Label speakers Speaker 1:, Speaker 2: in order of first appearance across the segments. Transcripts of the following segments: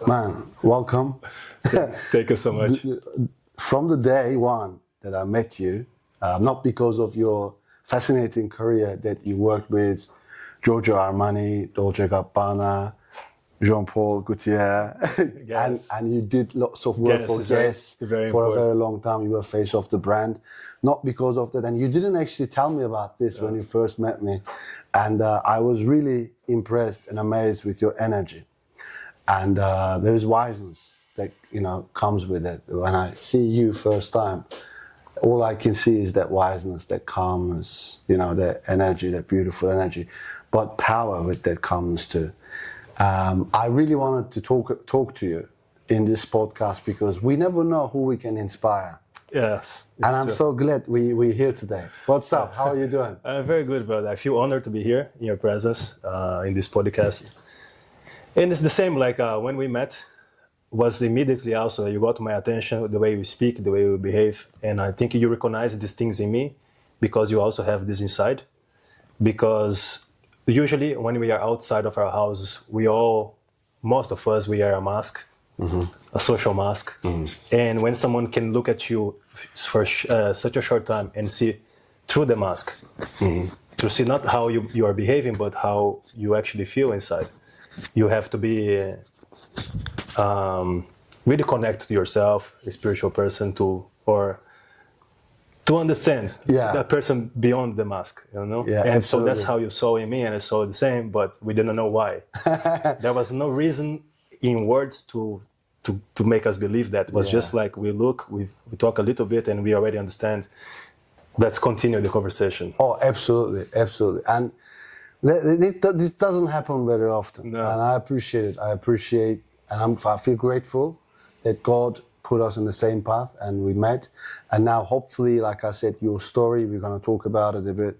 Speaker 1: Man, welcome.
Speaker 2: Thank you so much.
Speaker 1: From the day one that I met you, not because of your fascinating career that you worked with Giorgio Armani, Dolce Gabbana, Jean-Paul Gaultier,
Speaker 2: Yes.
Speaker 1: and you did lots of work
Speaker 2: Guess
Speaker 1: for
Speaker 2: is very-
Speaker 1: Guess
Speaker 2: very
Speaker 1: for a
Speaker 2: important.
Speaker 1: very long time. You were face of the brand, not because of that. And you didn't actually tell me about this when you first met me, and I was really impressed and amazed with your energy. And there is wiseness that comes with it. When I see you first time, all I can see is that wiseness, that calmness, that energy, that beautiful energy, but power with that calmness too. I really wanted to talk to you in this podcast because we never know who we can inspire.
Speaker 2: Yes.
Speaker 1: And I'm so glad we're here today. What's up? How are you doing?
Speaker 2: Very good, brother. I feel honored to be here in your presence in this podcast. And it's the same like when we met, was immediately also, you got my attention, the way we speak, the way we behave. And I think you recognize these things in me because you also have this inside. Because usually when we are outside of our houses, most of us, we wear a mask, a social mask. And when someone can look at you for such a short time and see through the mask, to see not how you are behaving, but how you actually feel inside, you have to be really connected to yourself, a spiritual person, to understand that person beyond the mask,
Speaker 1: Yeah,
Speaker 2: and
Speaker 1: absolutely.
Speaker 2: so that's how you saw in me, and I saw the same, but we didn't know why. There was no reason in words to make us believe that. It was just like we talk a little bit, and we already understand. Let's continue the conversation.
Speaker 1: Oh, absolutely, absolutely. And this doesn't happen very often,
Speaker 2: No.
Speaker 1: and I appreciate it. And I feel grateful that God put us on the same path, and we met. And now, hopefully, like I said, your story, we're going to talk about it a bit.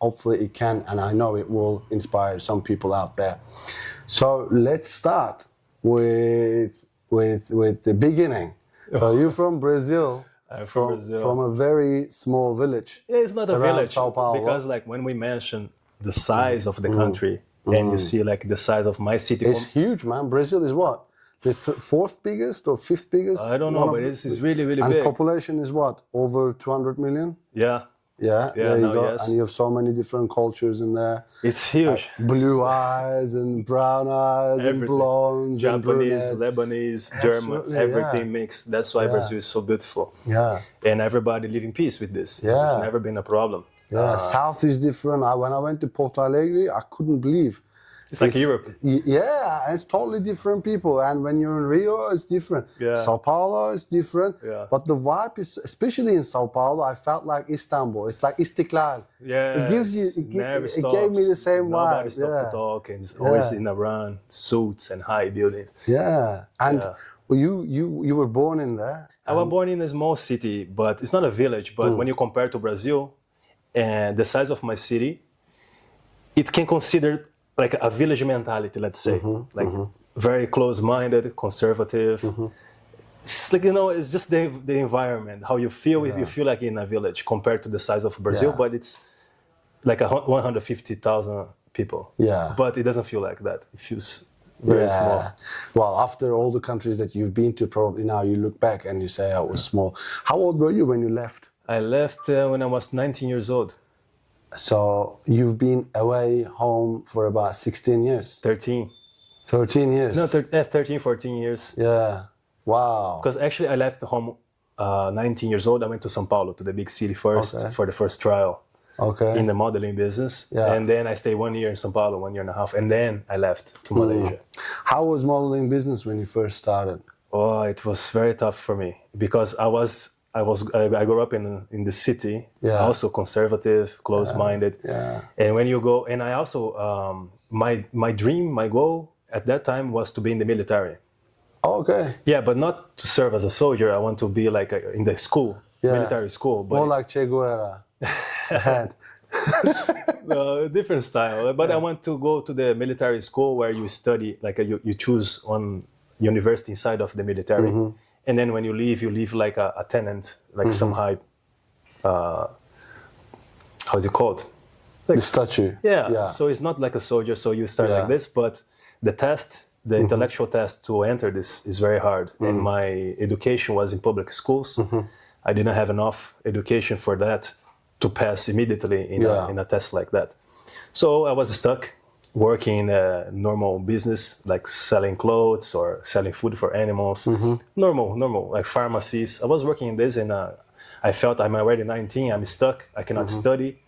Speaker 1: Hopefully, it can, and I know it will inspire some people out there. So let's start with the beginning. So you're from Brazil.
Speaker 2: I'm from Brazil.
Speaker 1: From a very small village.
Speaker 2: Yeah, it's not a
Speaker 1: around
Speaker 2: village,
Speaker 1: Sao Paulo.
Speaker 2: because like when we mention the size of the country, and you see like the size of my city.
Speaker 1: It's huge, man. Brazil is what? The fourth biggest or fifth biggest?
Speaker 2: I don't know, but it's really, really
Speaker 1: and
Speaker 2: big.
Speaker 1: population is what? Over 200 million?
Speaker 2: Yeah,
Speaker 1: Yeah, there you
Speaker 2: no,
Speaker 1: go.
Speaker 2: yes.
Speaker 1: And you have so many different cultures in there.
Speaker 2: it's huge.
Speaker 1: Blue eyes and brown eyes and
Speaker 2: Everything.
Speaker 1: blondes
Speaker 2: Japanese,
Speaker 1: and brunettes.
Speaker 2: Lebanese, German,
Speaker 1: Absolutely,
Speaker 2: everything mixed. That's why Brazil is so beautiful.
Speaker 1: Yeah,
Speaker 2: And everybody live in peace with this.
Speaker 1: Yeah.
Speaker 2: It's never been a problem.
Speaker 1: yeah. South is different. When I went to Porto Alegre, I couldn't believe.
Speaker 2: It's like Europe.
Speaker 1: Yeah, it's totally different people. And when you're in Rio, it's different.
Speaker 2: Yeah.
Speaker 1: Sao Paulo is different.
Speaker 2: Yeah.
Speaker 1: But the vibe is, especially in Sao Paulo, I felt like Istanbul. It's like Istiklal.
Speaker 2: Yeah,
Speaker 1: It gives you, it gave me the same
Speaker 2: Nobody
Speaker 1: vibe.
Speaker 2: stops
Speaker 1: Yeah.
Speaker 2: to talk, and it's always in a run, suits and high buildings.
Speaker 1: Yeah. And
Speaker 2: Yeah.
Speaker 1: you were born in there.
Speaker 2: I was born in a small city, but it's not a village. But when you compare to Brazil and the size of my city, it can consider like a village mentality, let's say, very close-minded, conservative. It's like, it's just the environment, how you feel. If you feel like in a village compared to the size of Brazil,
Speaker 1: Yeah.
Speaker 2: but it's like 150,000 people.
Speaker 1: Yeah.
Speaker 2: But it doesn't feel like that. It feels very small.
Speaker 1: Well, after all the countries that you've been to, probably now you look back and you say, oh, it was small. How old were you when you left?
Speaker 2: I left when I was 19 years old.
Speaker 1: So you've been away home for about 16 years.
Speaker 2: 13.
Speaker 1: 13 years.
Speaker 2: No, 13, 14 years.
Speaker 1: Yeah. Wow.
Speaker 2: Because actually I left home 19 years old. I went to São Paulo, to the big city first,
Speaker 1: Okay.
Speaker 2: for the first trial
Speaker 1: Okay.
Speaker 2: in the modeling business.
Speaker 1: Yeah.
Speaker 2: And then I stayed 1 year in São Paulo, 1 year and a half. And then I left to Malaysia.
Speaker 1: How was modeling business when you first started?
Speaker 2: Oh, it was very tough for me because I grew up in the city,
Speaker 1: Yeah.
Speaker 2: also conservative, close-minded.
Speaker 1: Yeah.
Speaker 2: And when you go, and I also, my dream, my goal at that time was to be in the military.
Speaker 1: Okay.
Speaker 2: Yeah, but not to serve as a soldier. I want to be like in the school, military school. But
Speaker 1: More like Che Guevara.
Speaker 2: no, different style. But I want to go to the military school where you study, like you choose on university inside of the military. And then when you leave like a tenant, like some high, how's it called? Like,
Speaker 1: The statue.
Speaker 2: yeah. So it's not like a soldier. So you start like this, but the test, the intellectual test to enter this is very hard. And my education was in public schools. I didn't have enough education for that to pass immediately in a test like that. So I was stuck working in a normal business, like selling clothes or selling food for animals. Normal, like pharmacies. I was working in this, and I felt I'm already 19, I'm stuck, I cannot study.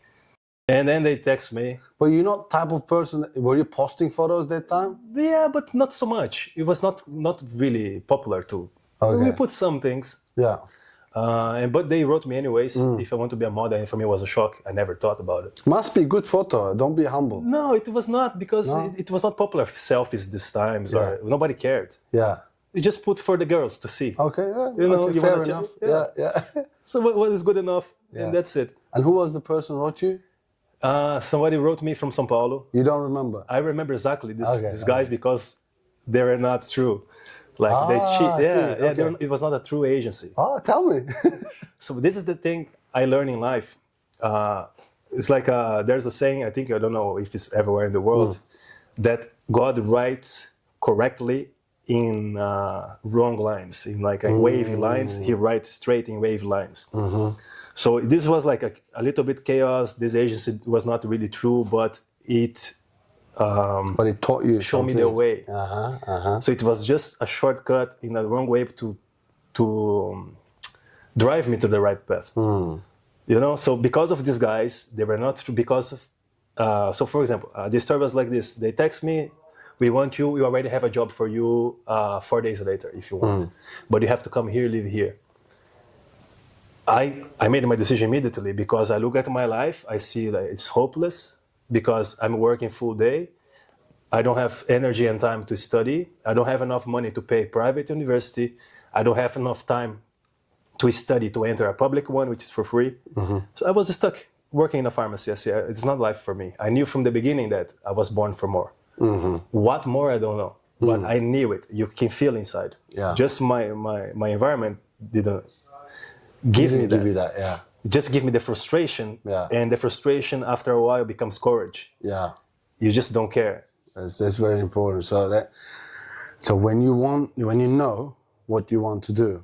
Speaker 2: And then they text me.
Speaker 1: But you're not type of person, were you posting photos that time?
Speaker 2: Yeah, but not so much. It was not really popular too.
Speaker 1: Okay.
Speaker 2: We put some things.
Speaker 1: Yeah.
Speaker 2: But they wrote me anyways if I want to be a model, and for me it was a shock. I never thought about it.
Speaker 1: Must be good photo, don't be humble.
Speaker 2: No, it was not, because it was not popular selfies these times, or nobody cared.
Speaker 1: Yeah.
Speaker 2: You just put for the girls to see.
Speaker 1: Okay, yeah.
Speaker 2: You know,
Speaker 1: okay,
Speaker 2: you
Speaker 1: fair
Speaker 2: wanna
Speaker 1: enough.
Speaker 2: yeah. So what is good enough, and that's it.
Speaker 1: And who was the person who wrote you?
Speaker 2: Somebody wrote me from São Paulo.
Speaker 1: You don't remember?
Speaker 2: I remember exactly these guys, because they were not true. Like they cheat. Yeah, okay. It was not a true agency.
Speaker 1: Oh, tell me.
Speaker 2: So this is the thing I learned in life. It's like there's a saying, I think, I don't know if it's everywhere in the world, that God writes correctly in wrong lines, in like wavy lines. He writes straight in wavy lines. So this was like a little bit chaos. This agency was not really true, but it
Speaker 1: taught you,
Speaker 2: showed me the way. So it was just a shortcut in a wrong way to drive me to the right path. You know, so because of these guys, they were not true. Because of, so for example, the story was like this. They text me, we want you, we already have a job for you 4 days later if you want. But you have to come here, live here. I made my decision immediately, because I look at my life, I see that it's hopeless, because I'm working full day. I don't have energy and time to study. I don't have enough money to pay private university. I don't have enough time to study to enter a public one, which is for free. So I was stuck working in a pharmacy. I said, it's not life for me. I knew from the beginning that I was born for more. What more, I don't know. But I knew it. You can feel inside. Yeah. Just my environment didn't give me that. Yeah. Just give me the frustration. Yeah. And the frustration after a while becomes courage. Yeah. You just don't care.
Speaker 1: That's very important. So when you know what you want to do,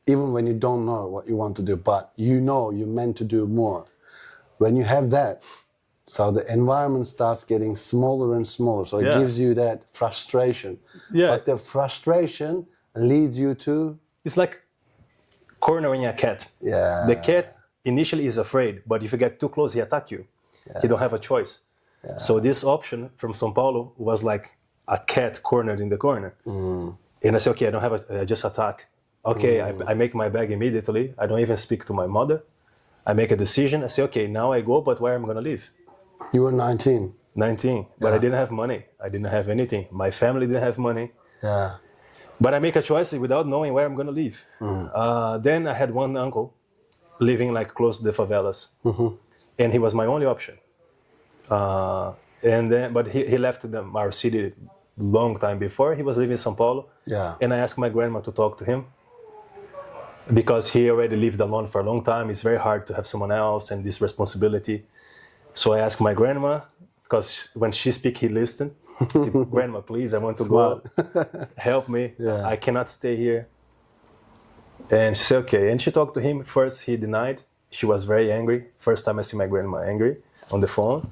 Speaker 1: even when you don't know what you want to do, but you know you're meant to do more, when you have that, so the environment starts getting smaller and smaller. So it gives you that frustration. Yeah. But the frustration leads you to...
Speaker 2: It's like cornering a cat. Yeah. The cat initially is afraid, but if you get too close, he attacks you. Yeah. He don't have a choice. Yeah. So this option from São Paulo was like a cat cornered in the corner. And I said, okay, I don't have I just attack. Okay, I make my bag immediately. I don't even speak to my mother. I make a decision. I say, okay, now I go, but where am I going to live?
Speaker 1: You were 19.
Speaker 2: 19, but I didn't have money. I didn't have anything. My family didn't have money. Yeah. But I make a choice without knowing where I'm going to live. Then I had one uncle living like close to the favelas. And he was my only option. But he left our city long time before. He was living in São Paulo. Yeah. And I asked my grandma to talk to him, because he already lived alone for a long time. It's very hard to have someone else and this responsibility. So I asked my grandma, because when she speaks, he listened. I said, Grandma, please, I want to go. Help me. Yeah. I cannot stay here. And she said, okay. And she talked to him. First, he denied. She was very angry. First time I see my grandma angry on the phone.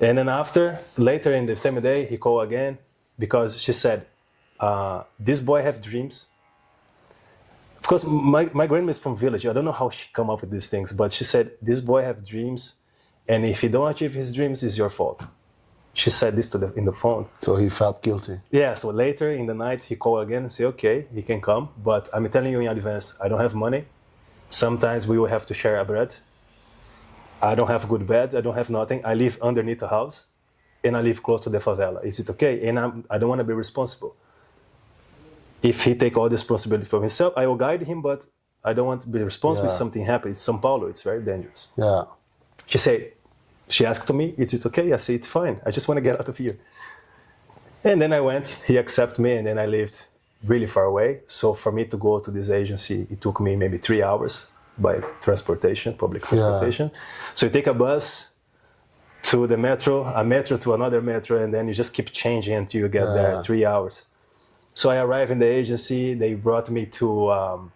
Speaker 2: And then later in the same day, he called again, because she said, this boy have dreams. Because my grandma is from village. I don't know how she come up with these things, but she said, this boy have dreams, and if he don't achieve his dreams, it's your fault. She said this in the phone.
Speaker 1: So he felt guilty.
Speaker 2: Yeah, so later in the night, he called again and said, okay, he can come, but I'm telling you in advance, I don't have money. Sometimes we will have to share a bread. I don't have a good bed. I don't have nothing. I live underneath a house, and I live close to the favela. Is it okay? And I don't want to be responsible. If he take all the responsibility for himself, I will guide him, but I don't want to be responsible if something happens. It's São Paulo. It's very dangerous. Yeah. She asked me, is it okay? I said, it's fine. I just want to get out of here. And then I went. He accepted me, and then I lived really far away. So for me to go to this agency, it took me maybe 3 hours by transportation, public transportation. Yeah. So you take a bus, to the metro, a metro to another metro, and then you just keep changing until you get there, 3 hours. So I arrived in the agency. They brought me to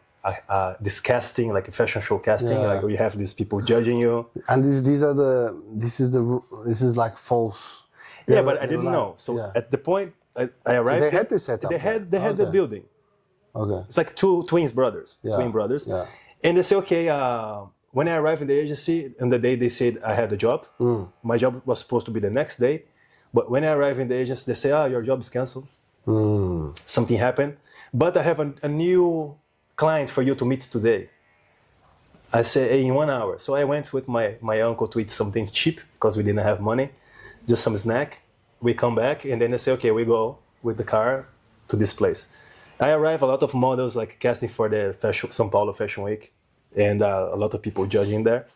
Speaker 2: this casting, like a fashion show casting, like where you have these people judging you.
Speaker 1: And this is like false.
Speaker 2: Yeah, but I didn't know. So at the point I arrived,
Speaker 1: so they had this setup.
Speaker 2: They had the building.
Speaker 1: Okay.
Speaker 2: It's like twin brothers.
Speaker 1: Yeah.
Speaker 2: And they say, okay, when I arrived in the agency, on the day they said I had a job, my job was supposed to be the next day. But when I arrived in the agency, they say, your job is canceled. Something happened. But I have a new client for you to meet today. I say, hey, in 1 hour. So I went with my uncle to eat something cheap because we didn't have money, just some snack. We come back and then they say, okay, we go with the car to this place. I arrive, a lot of models like casting for the São Paulo Fashion Week, and a lot of people judging there.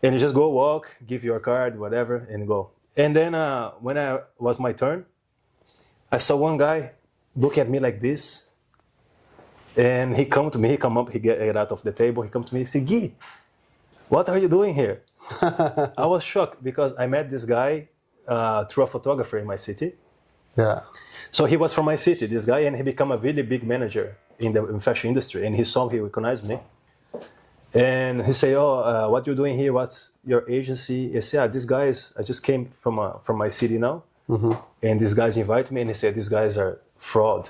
Speaker 2: And you just go walk, give your card, whatever, and go. And then when it was my turn, I saw one guy look at me like this, and he come up, he get out of the table, he come to me, he said, Gui, what are you doing here? I was shocked because I met this guy through a photographer in my city.
Speaker 1: Yeah.
Speaker 2: So he was from my city, this guy, and he became a really big manager in the fashion industry. And he recognized me. And he said, what you doing here? What's your agency? I said, these guys, I just came from my city now. And these guys invite me, and he said, these guys are fraud.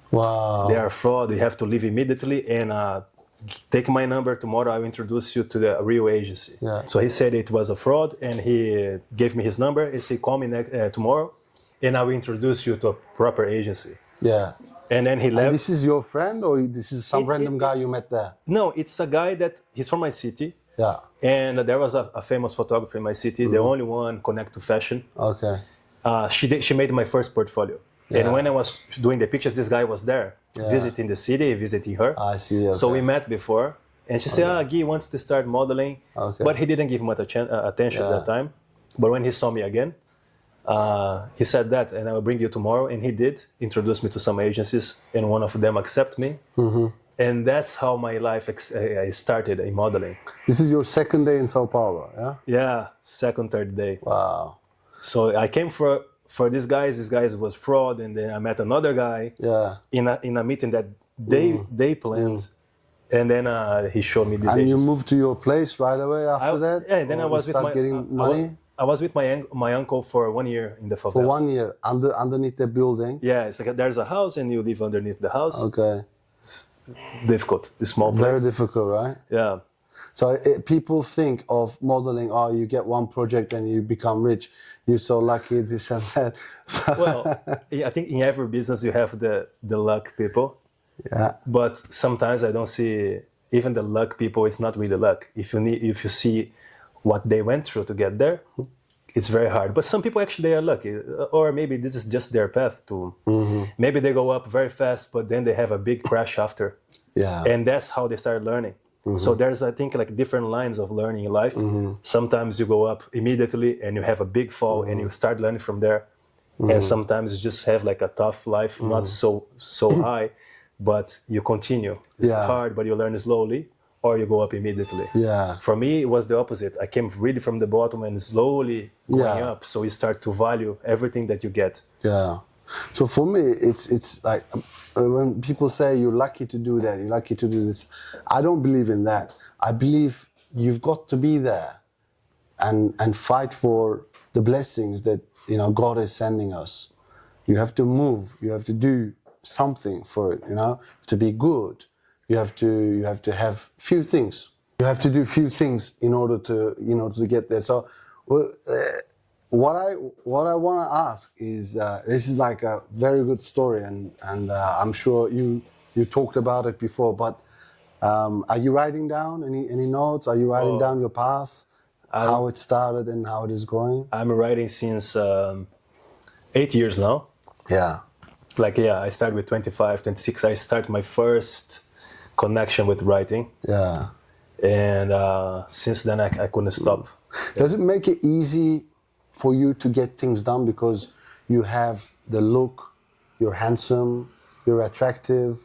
Speaker 1: Wow.
Speaker 2: They are fraud. You have to leave immediately and take my number tomorrow. I will introduce you to the real agency.
Speaker 1: Yeah.
Speaker 2: So he said it was a fraud, and he gave me his number. He said, call me tomorrow, and I will introduce you to a proper agency.
Speaker 1: Yeah.
Speaker 2: And then he left.
Speaker 1: And this is your friend, or this is some random guy you met there?
Speaker 2: No, it's a guy he's from my city.
Speaker 1: Yeah.
Speaker 2: And there was a famous photographer in my city, the only one connected to fashion.
Speaker 1: Okay.
Speaker 2: She made my first portfolio. Yeah. And when I was doing the pictures, this guy was there, visiting the city, visiting her.
Speaker 1: I see. Okay.
Speaker 2: So we met before. And she said, Guy wants to start modeling. Okay. But he didn't give much attention at that time. But when he saw me again, he said that, and I will bring you tomorrow. And he did introduce me to some agencies, and one of them accepted me. And that's how my life started in modeling.
Speaker 1: This is your second day in Sao Paulo, yeah?
Speaker 2: Yeah, second, third day.
Speaker 1: Wow.
Speaker 2: So I came for these guys. This guy was fraud, and then I met another guy in a meeting that they planned. And then he showed me this
Speaker 1: And
Speaker 2: agency.
Speaker 1: you moved to your place right away after that?
Speaker 2: Yeah, then I was with
Speaker 1: getting money?
Speaker 2: I was with my uncle for 1 year in the favela.
Speaker 1: For 1 year, underneath the building?
Speaker 2: Yeah, it's like there's a house and you live underneath the house.
Speaker 1: Okay.
Speaker 2: It's difficult, it's small place.
Speaker 1: Very difficult, right?
Speaker 2: Yeah.
Speaker 1: So people think of modeling, you get one project and you become rich. You're so lucky, this and that. So
Speaker 2: Well, I think in every business you have the luck people.
Speaker 1: Yeah.
Speaker 2: But sometimes I don't see even the luck people. It's not really luck. If you see what they went through to get there, it's very hard. But some people actually are lucky, or maybe this is just their path to. Maybe they go up very fast, but then they have a big crash after.
Speaker 1: Yeah.
Speaker 2: And that's how they start learning. So there's, I think, like different lines of learning in life. Sometimes you go up immediately and you have a big fall and you start learning from there. And sometimes you just have like a tough life, not so high, but you continue. It's hard, but you learn slowly, or you go up immediately. Yeah. For me, it was the opposite. I came really from the bottom and slowly going up. So you start to value everything that you get. Yeah.
Speaker 1: So for me, it's like when people say you're lucky to do that, you're lucky to do this, I don't believe in that. I believe you've got to be there and fight for the blessings that God is sending us. You have to move. You have to do something for it. To be good. You have to have few things. You have to do few things in order to get there. So. What I want to ask is, this is like a very good story, and I'm sure you talked about it before. But are you writing down any notes? Are you writing down your path, how it started and how it is going?
Speaker 2: I'm writing since 8 years now. Yeah. I started with 25, 26. I started my first connection with writing. Yeah. And since then I couldn't stop.
Speaker 1: Does it make it easy for you to get things done because you have the look, you're handsome, you're attractive,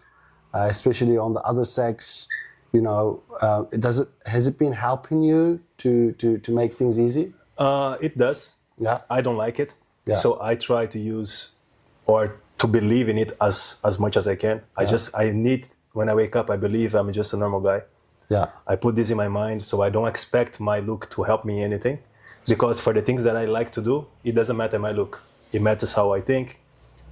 Speaker 1: especially on the other sex? Has it been helping you to make things easy?
Speaker 2: It does.
Speaker 1: Yeah.
Speaker 2: I don't like it.
Speaker 1: Yeah.
Speaker 2: So I try to use or to believe in it as much as I can. I need, when I wake up, I believe I'm just a normal guy.
Speaker 1: Yeah.
Speaker 2: I put this in my mind, so I don't expect my look to help me anything. Because for the things that I like to do, it doesn't matter my look. It matters how I think,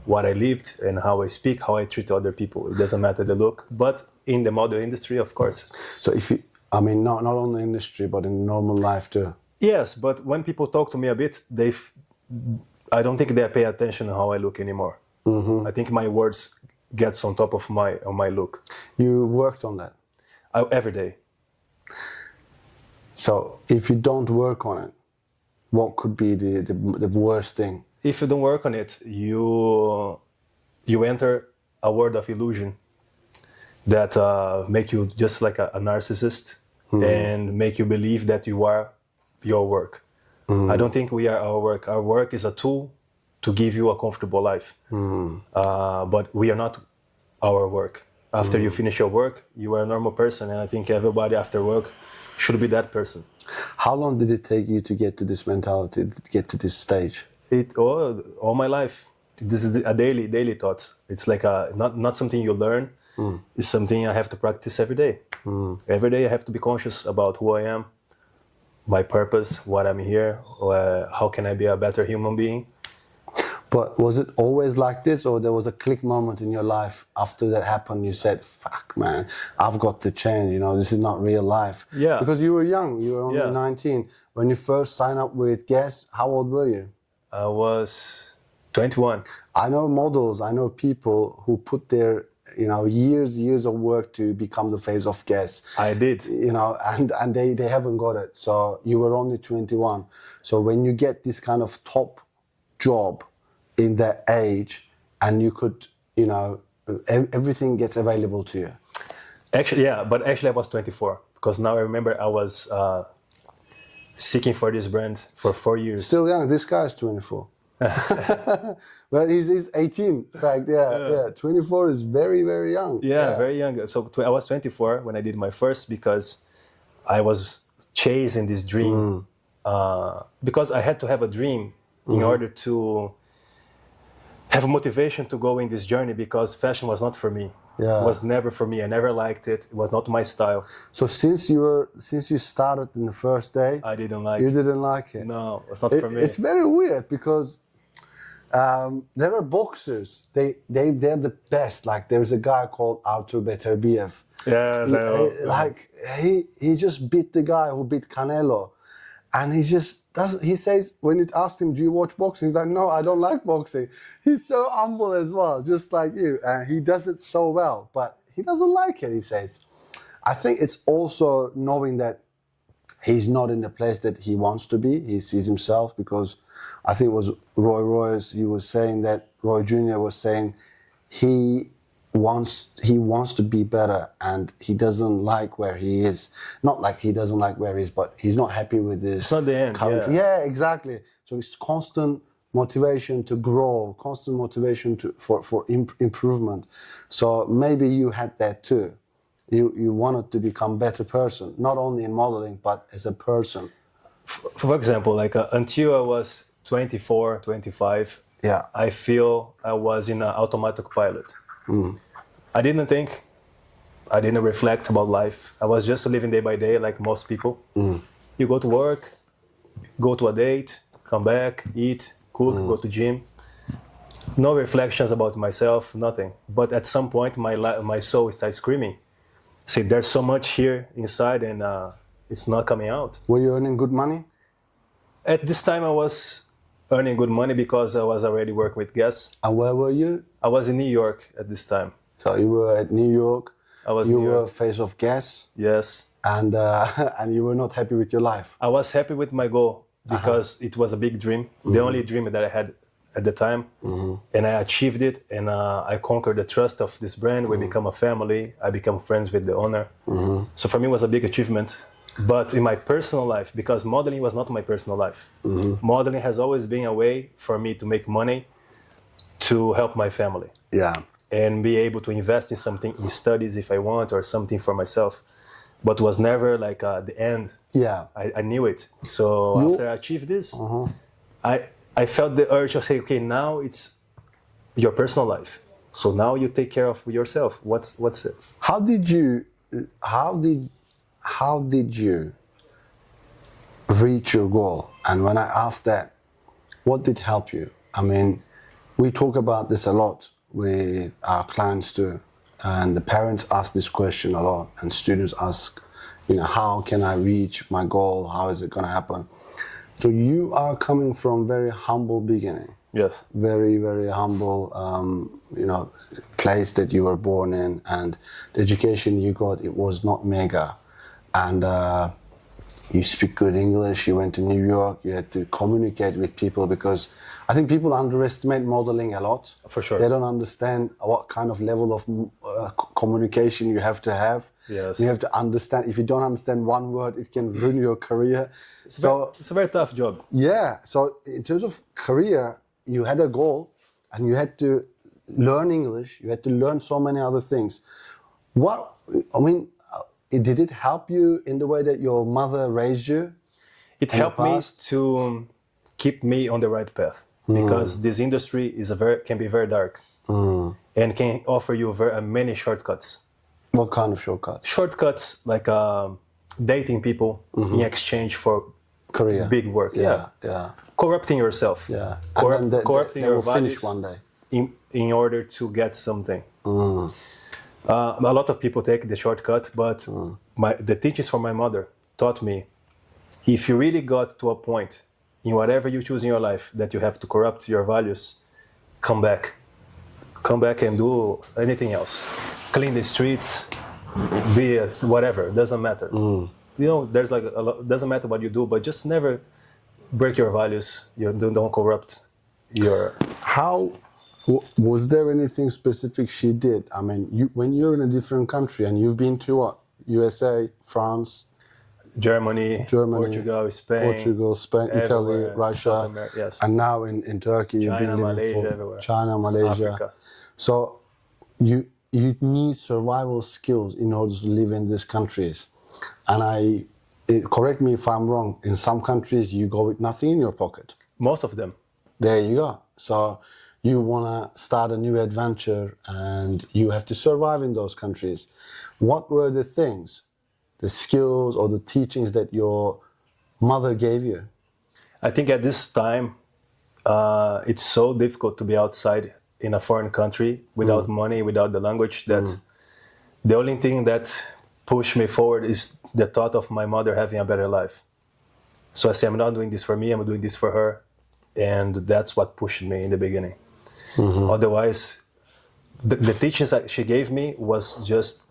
Speaker 2: what I lived, and how I speak, how I treat other people. It doesn't matter the look. But in the model industry, of course.
Speaker 1: So if you, I mean, not only industry, but in normal life too.
Speaker 2: Yes, but when people talk to me a bit, I don't think they pay attention to how I look anymore. I think my words gets on top of my look.
Speaker 1: You worked on that?
Speaker 2: Every day.
Speaker 1: So if you don't work on it, what could be the worst thing?
Speaker 2: If you don't work on it, you enter a world of illusion that make you just like a narcissist and make you believe that you are your work. I don't think we are our work. Our work is a tool to give you a comfortable life. But we are not our work. After you finish your work, you are a normal person, and I think everybody after work should be that person.
Speaker 1: How long did it take you to get to this mentality, to get to this stage?
Speaker 2: All my life. This is a daily thoughts. It's like not something you learn. It's something I have to practice every day. Every day I have to be conscious about who I am, my purpose, what I'm here, how can I be a better human being.
Speaker 1: But was it always like this, or there was a click moment in your life after that happened? You said, fuck, man, I've got to change. You know, this is not real life.
Speaker 2: Yeah.
Speaker 1: Because you were young. You were only 19. When you first signed up with Guess, how old were you?
Speaker 2: I was 21.
Speaker 1: I know models, I know people who put their, years of work to become the face of Guess.
Speaker 2: I did.
Speaker 1: And they haven't got it. So you were only 21. So when you get this kind of top job in that age, and you could, everything gets available to you.
Speaker 2: Actually, I was 24, because now I remember I was seeking for this brand for 4 years.
Speaker 1: Still young. This guy is 24. Well, he's 18. In fact, 24 is very, very young.
Speaker 2: Yeah, very young. So I was 24 when I did my first, because I was chasing this dream. Because I had to have a dream in order to have motivation to go in this journey, because fashion was not for me.
Speaker 1: Yeah.
Speaker 2: It was never for me. I never liked it. It was not my style.
Speaker 1: So since you started in the first day,
Speaker 2: I didn't like
Speaker 1: you
Speaker 2: it.
Speaker 1: didn't like it.
Speaker 2: No, it's not for me.
Speaker 1: It's very weird, because there are boxers. They're the best. Like there's a guy called Artur Beterbiev.
Speaker 2: Yes, I know.
Speaker 1: Like he just beat the guy who beat Canelo, and he just doesn't. He says, when you asked him, "Do you watch boxing?" He's like, "No, I don't like boxing." He's so humble as well, just like you, and he does it so well. But he doesn't like it. He says, "I think it's also knowing that he's not in the place that he wants to be. He sees himself, because I think it was Roy Jr. was saying he wants to be better, and he doesn't like where he is. Not like he doesn't like where he is, but he's not happy with this.
Speaker 2: It's not the end.
Speaker 1: Yeah, exactly. So it's constant motivation to grow, constant motivation for improvement. So maybe you had that too. You wanted to become a better person, not only in modeling, but as a person.
Speaker 2: For example, like until I was 24, 25, I feel I was in an automatic pilot. I didn't think, I didn't reflect about life. I was just living day by day like most people. You go to work, go to a date, come back, eat, cook, go to gym. No reflections about myself, nothing. But at some point, my soul starts screaming. See, there's so much here inside, and it's not coming out.
Speaker 1: Were you earning good money?
Speaker 2: At this time, I was earning good money because I was already working with Guess.
Speaker 1: And where were you?
Speaker 2: I was in New York at this time.
Speaker 1: So you were at New York. You were face of Guess.
Speaker 2: Yes.
Speaker 1: And and you were not happy with your life.
Speaker 2: I was happy with my goal because it was a big dream, the only dream that I had at the time, and I achieved it, and I conquered the trust of this brand. We become a family. I become friends with the owner. So for me, it was a big achievement. But in my personal life, because modeling was not my personal life, modeling has always been a way for me to make money to help my family.
Speaker 1: Yeah.
Speaker 2: And be able to invest in something, in studies if I want, or something for myself. but was never like the end.
Speaker 1: Yeah.
Speaker 2: I knew it. So after I achieved this, I felt the urge to say, okay, now it's your personal life. So now you take care of yourself. What's it?
Speaker 1: How did you reach your goal? And when I asked that, what did help you? I mean, we talk about this a lot with our clients too, and the parents ask this question a lot, and students ask, how can I reach my goal? How is it going to happen? So you are coming from very humble beginning.
Speaker 2: Yes.
Speaker 1: Very, very humble, place that you were born in, and the education you got, it was not mega. And you speak good English, you went to New York, you had to communicate with people, because I think people underestimate modeling a lot.
Speaker 2: For sure.
Speaker 1: They don't understand what kind of level of communication you have to have.
Speaker 2: Yes.
Speaker 1: You have to understand, if you don't understand one word, it can ruin your career.
Speaker 2: It's a very tough job.
Speaker 1: Yeah, so in terms of career, you had a goal and you had to learn English, you had to learn so many other things. Did it help you in the way that your mother raised you?
Speaker 2: It helped me to keep me on the right path, because this industry can be very dark and can offer you many shortcuts.
Speaker 1: What kind of shortcuts?
Speaker 2: Shortcuts like dating people in exchange for
Speaker 1: career,
Speaker 2: big work.
Speaker 1: Yeah.
Speaker 2: Corrupting yourself.
Speaker 1: Yeah.
Speaker 2: Corrupting
Speaker 1: they
Speaker 2: your
Speaker 1: will
Speaker 2: values
Speaker 1: finish one day.
Speaker 2: in order to get something. A lot of people take the shortcut, but the teachings from my mother taught me, if you really got to a point in whatever you choose in your life that you have to corrupt your values, come back and do anything else. Clean the streets, be it whatever, doesn't matter. There's doesn't matter what you do, but just never break your values. You don't corrupt your.
Speaker 1: How was there anything specific she did? I mean, when you're in a different country and you've been to what? USA, France,
Speaker 2: Germany, Portugal, Spain,
Speaker 1: Italy, Russia,
Speaker 2: yes.
Speaker 1: And now in Turkey, you've been living
Speaker 2: everywhere.
Speaker 1: China, Malaysia.
Speaker 2: Africa.
Speaker 1: So you need survival skills in order to live in these countries. And correct me if I'm wrong, in some countries you go with nothing in your pocket.
Speaker 2: Most of them.
Speaker 1: There you go. So you want to start a new adventure and you have to survive in those countries. What were the things, the skills or the teachings that your mother gave you?
Speaker 2: I think at this time, it's so difficult to be outside in a foreign country without money, without the language, that the only thing that pushed me forward is the thought of my mother having a better life. So I say, I'm not doing this for me, I'm doing this for her. And that's what pushed me in the beginning. Otherwise, the teachings that she gave me was just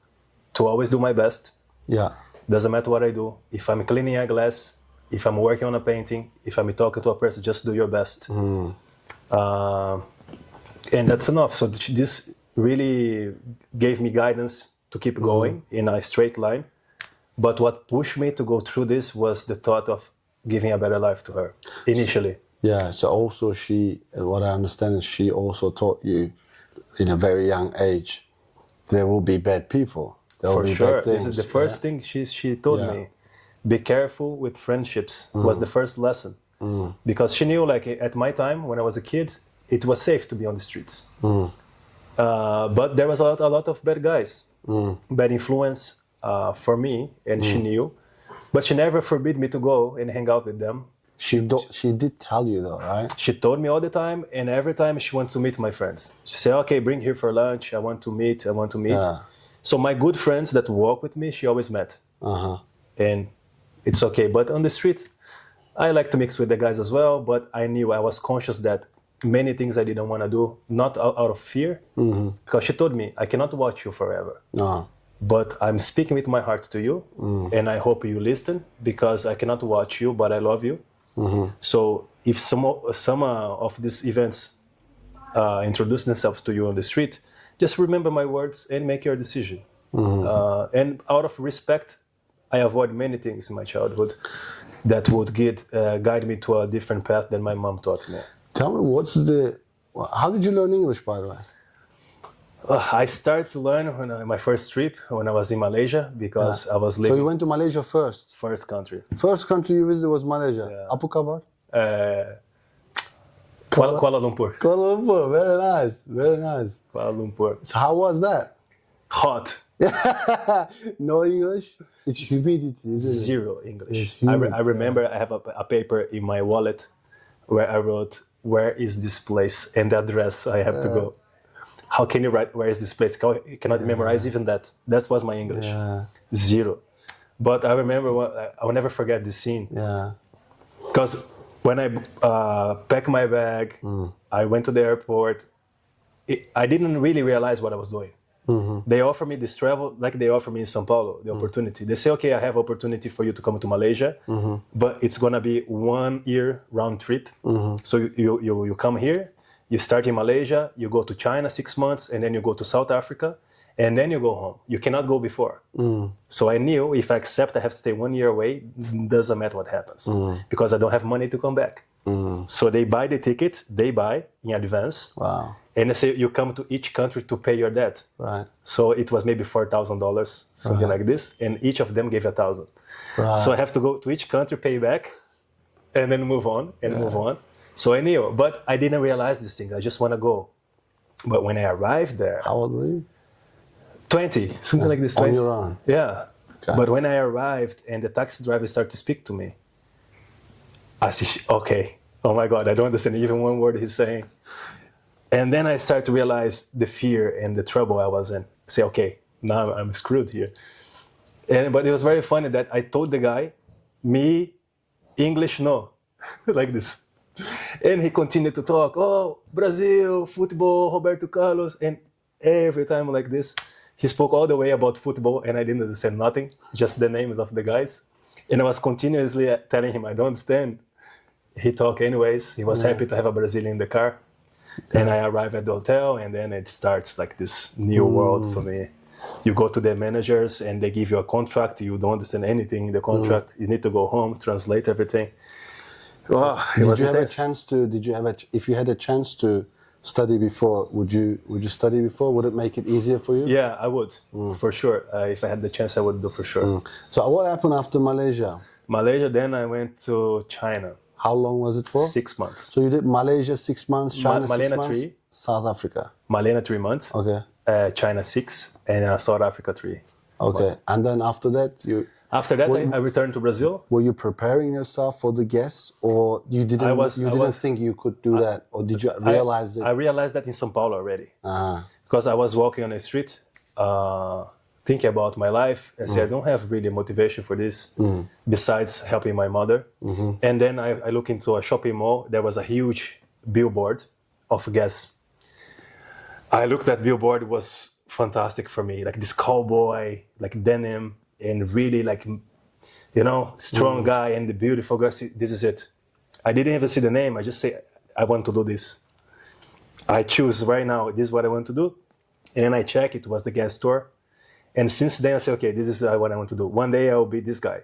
Speaker 2: to always do my best.
Speaker 1: Yeah.
Speaker 2: Doesn't matter what I do. If I'm cleaning a glass, if I'm working on a painting, if I'm talking to a person, just do your best. And that's enough. So this really gave me guidance to keep going in a straight line. But what pushed me to go through this was the thought of giving a better life to her initially.
Speaker 1: Yeah, so also what I understand is she also taught you in a very young age, there will be bad people.
Speaker 2: For sure. This is the first thing she told me. Be careful with friendships was the first lesson. Because she knew, like, at my time, when I was a kid, it was safe to be on the streets. But there was a lot of bad guys, bad influence for me, and she knew. But she never forbid me to go and hang out with them.
Speaker 1: She did tell you though, right?
Speaker 2: She told me all the time, and every time she wanted to meet my friends. She said, okay, bring here for lunch, I want to meet. Yeah. So my good friends that walk with me, she always met. And it's okay. But on the street, I like to mix with the guys as well, but I was conscious that many things I didn't want to do, not out of fear, because she told me, I cannot watch you forever. But I'm speaking with my heart to you, and I hope you listen, because I cannot watch you, but I love you. So if some of these events introduce themselves to you on the street, just remember my words and make your decision. And out of respect, I avoid many things in my childhood that would guide me to a different path than my mom taught me.
Speaker 1: Tell me, how did you learn English, by the way?
Speaker 2: I started to learn when my first trip when I was in Malaysia because I was
Speaker 1: So
Speaker 2: living
Speaker 1: you went to Malaysia first.
Speaker 2: first country.
Speaker 1: First country you visited was Malaysia. Apa khabar?
Speaker 2: Kuala Lumpur.
Speaker 1: Kuala Lumpur. Very nice. Very nice.
Speaker 2: Kuala Lumpur.
Speaker 1: So how was that?
Speaker 2: Hot.
Speaker 1: No English? It's humidity, isn't it?
Speaker 2: Zero English.
Speaker 1: It's humid,
Speaker 2: I remember I have a paper in my wallet where I wrote, "Where is this place?" and the address I have to go. How can you write, "Where is this place?" You cannot memorize even that. That was my English.
Speaker 1: Yeah.
Speaker 2: Zero. But I remember, I will never forget this scene.
Speaker 1: Yeah.
Speaker 2: Because when I packed my bag, I went to the airport, I didn't really realize what I was doing. They offer me this travel, like they offer me in São Paulo, the opportunity. They say, okay, I have opportunity for you to come to Malaysia, but it's gonna be 1 year round trip. So you come here, you start in Malaysia, you go to China 6 months, and then you go to South Africa, and then you go home. You cannot go before. So I knew if I accept I have to stay 1 year away, doesn't matter what happens, because I don't have money to come back. So they buy the ticket, they buy in advance.
Speaker 1: Wow.
Speaker 2: And they say you come to each country to pay your debt.
Speaker 1: Right.
Speaker 2: So it was maybe $4,000, something like this, and each of them gave 1,000.
Speaker 1: Right.
Speaker 2: So I have to go to each country, pay back, and then move on and move on. So I knew, but I didn't realize these things. I just want to go. But when I arrived there,
Speaker 1: How old were you?
Speaker 2: 20, something like this. 20.
Speaker 1: On your own?
Speaker 2: Yeah.
Speaker 1: Okay.
Speaker 2: But when I arrived and the taxi driver started to speak to me, I said, okay, oh my God, I don't understand even one word he's saying. And then I started to realize the fear and the trouble I was in. Say, okay, now I'm screwed here. But it was very funny that I told the guy, me, English, no, like this. And he continued to talk, oh, Brazil, football, Roberto Carlos, and every time like this. He spoke all the way about football, and I didn't understand nothing, just the names of the guys. And I was continuously telling him, I don't understand. He talked anyways. He was happy to have a Brazilian in the car. And I arrive at the hotel, and then it starts like this new world for me. You go to the managers, and they give you a contract. You don't understand anything in the contract. You need to go home, translate everything. Wow, it was intense.
Speaker 1: If you had a chance to study before, would you study before? Would it make it easier for you?
Speaker 2: Yeah, I would, for sure. If I had the chance, I would do for sure.
Speaker 1: So what happened after Malaysia?
Speaker 2: Malaysia, then I went to China.
Speaker 1: How long was it for?
Speaker 2: 6 months.
Speaker 1: So you did Malaysia 6 months, China 6
Speaker 2: Malena
Speaker 1: months,
Speaker 2: 3.
Speaker 1: South Africa.
Speaker 2: Malena 3 months.
Speaker 1: Okay.
Speaker 2: China 6, and South Africa 3.
Speaker 1: Okay.
Speaker 2: months.
Speaker 1: And then after that,
Speaker 2: After that, I returned to Brazil.
Speaker 1: were you preparing yourself for the guests, or you didn't think you could do that, or did you realize
Speaker 2: I
Speaker 1: it?
Speaker 2: realized that in São Paulo already.
Speaker 1: Ah,
Speaker 2: Because I was walking on the street, thinking about my life, and say I don't have really motivation for this, besides helping my mother. And then I look into a shopping mall. There was a huge billboard of gas. I looked at billboard. It was fantastic for me, like this cowboy, like denim, and really like, strong guy and the beautiful girl. See, this is it. I didn't even see the name. I just say, I want to do this. I choose right now, this is what I want to do. And then I check, it was the gas store. And since then I say, okay, this is what I want to do. One day I will be this guy.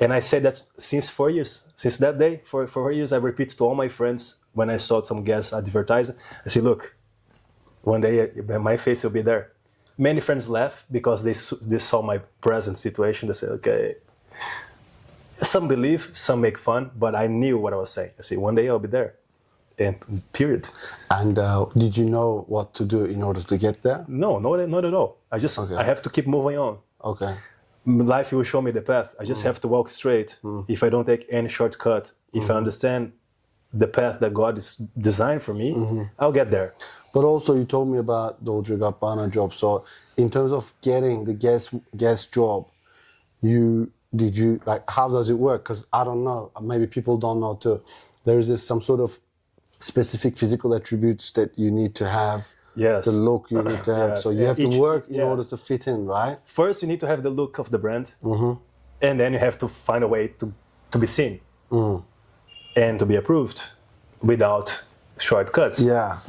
Speaker 2: And I said that since 4 years. Since that day, for 4 years, I repeat to all my friends when I saw some gas advertising, I say, look, one day my face will be there. Many friends laugh because they saw my present situation. They say, okay, some believe, some make fun, but I knew what I was saying. I say, one day I'll be there. And period.
Speaker 1: and did you know what to do in order to get there?
Speaker 2: No, not at all. I have to keep moving on.
Speaker 1: Okay.
Speaker 2: Life will show me the path. I just have to walk straight. If I don't take any shortcut, if I understand the path that God is designed for me, I'll get there.
Speaker 1: But also, you told me about the Ojagapana job. So, in terms of getting the guest job, how does it work? Because I don't know. Maybe people don't know too. There is some sort of specific physical attributes that you need to have.
Speaker 2: Yes.
Speaker 1: The look you need to have.
Speaker 2: Yes.
Speaker 1: So you have to work in order to fit in, right?
Speaker 2: First, you need to have the look of the brand, and then you have to find a way to be seen and to be approved without shortcuts.
Speaker 1: Yeah.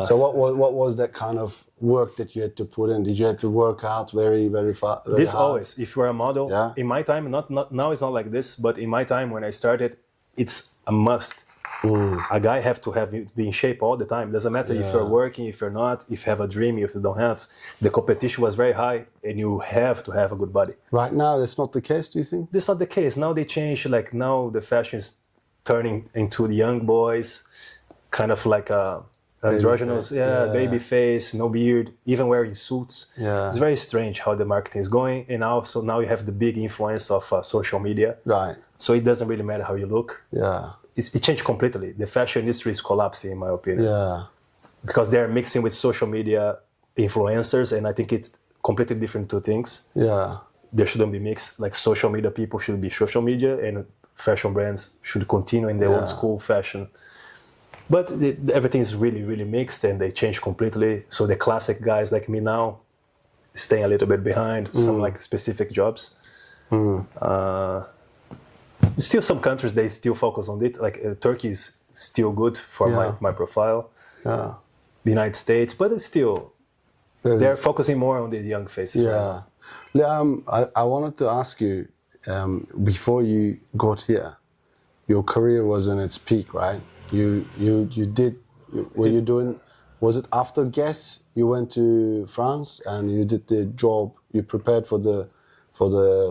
Speaker 1: So what was that kind of work that you had to put in? Did you have to work out very, very far?
Speaker 2: This
Speaker 1: hard?
Speaker 2: always, if you're a model,
Speaker 1: Yeah.
Speaker 2: in my time, not now it's not like this, but in my time when I started, it's a must A guy have to be in shape all the time. Doesn't matter if you're working, if you're not, if you have a dream, if you don't have. The competition was very high, and you have to have a good body.
Speaker 1: Right now, that's not the case, do you think?
Speaker 2: That's not the case. Now they change. Like now, the fashion is turning into the young boys, kind of like a androgynous, baby face, no beard, even wearing suits.
Speaker 1: Yeah.
Speaker 2: It's very strange how the marketing is going, and also now you have the big influence of social media.
Speaker 1: Right.
Speaker 2: So it doesn't really matter how you look.
Speaker 1: Yeah.
Speaker 2: It changed completely. The fashion industry is collapsing, in my opinion.
Speaker 1: Yeah.
Speaker 2: Because they're mixing with social media influencers, and I think it's completely different two things.
Speaker 1: Yeah.
Speaker 2: They shouldn't be mixed. Like social media people should be social media, and fashion brands should continue in their old school fashion. But everything is really, really mixed, and they change completely. So the classic guys like me now, staying a little bit behind some like specific jobs. Still, some countries they still focus on it. Like Turkey is still good for my profile.
Speaker 1: Yeah.
Speaker 2: The United States, but it's still they're focusing more on the young faces.
Speaker 1: Yeah. I wanted to ask you, before you got here, your career was in its peak, right? Was it after Guess you went to France and you did the job, you prepared for the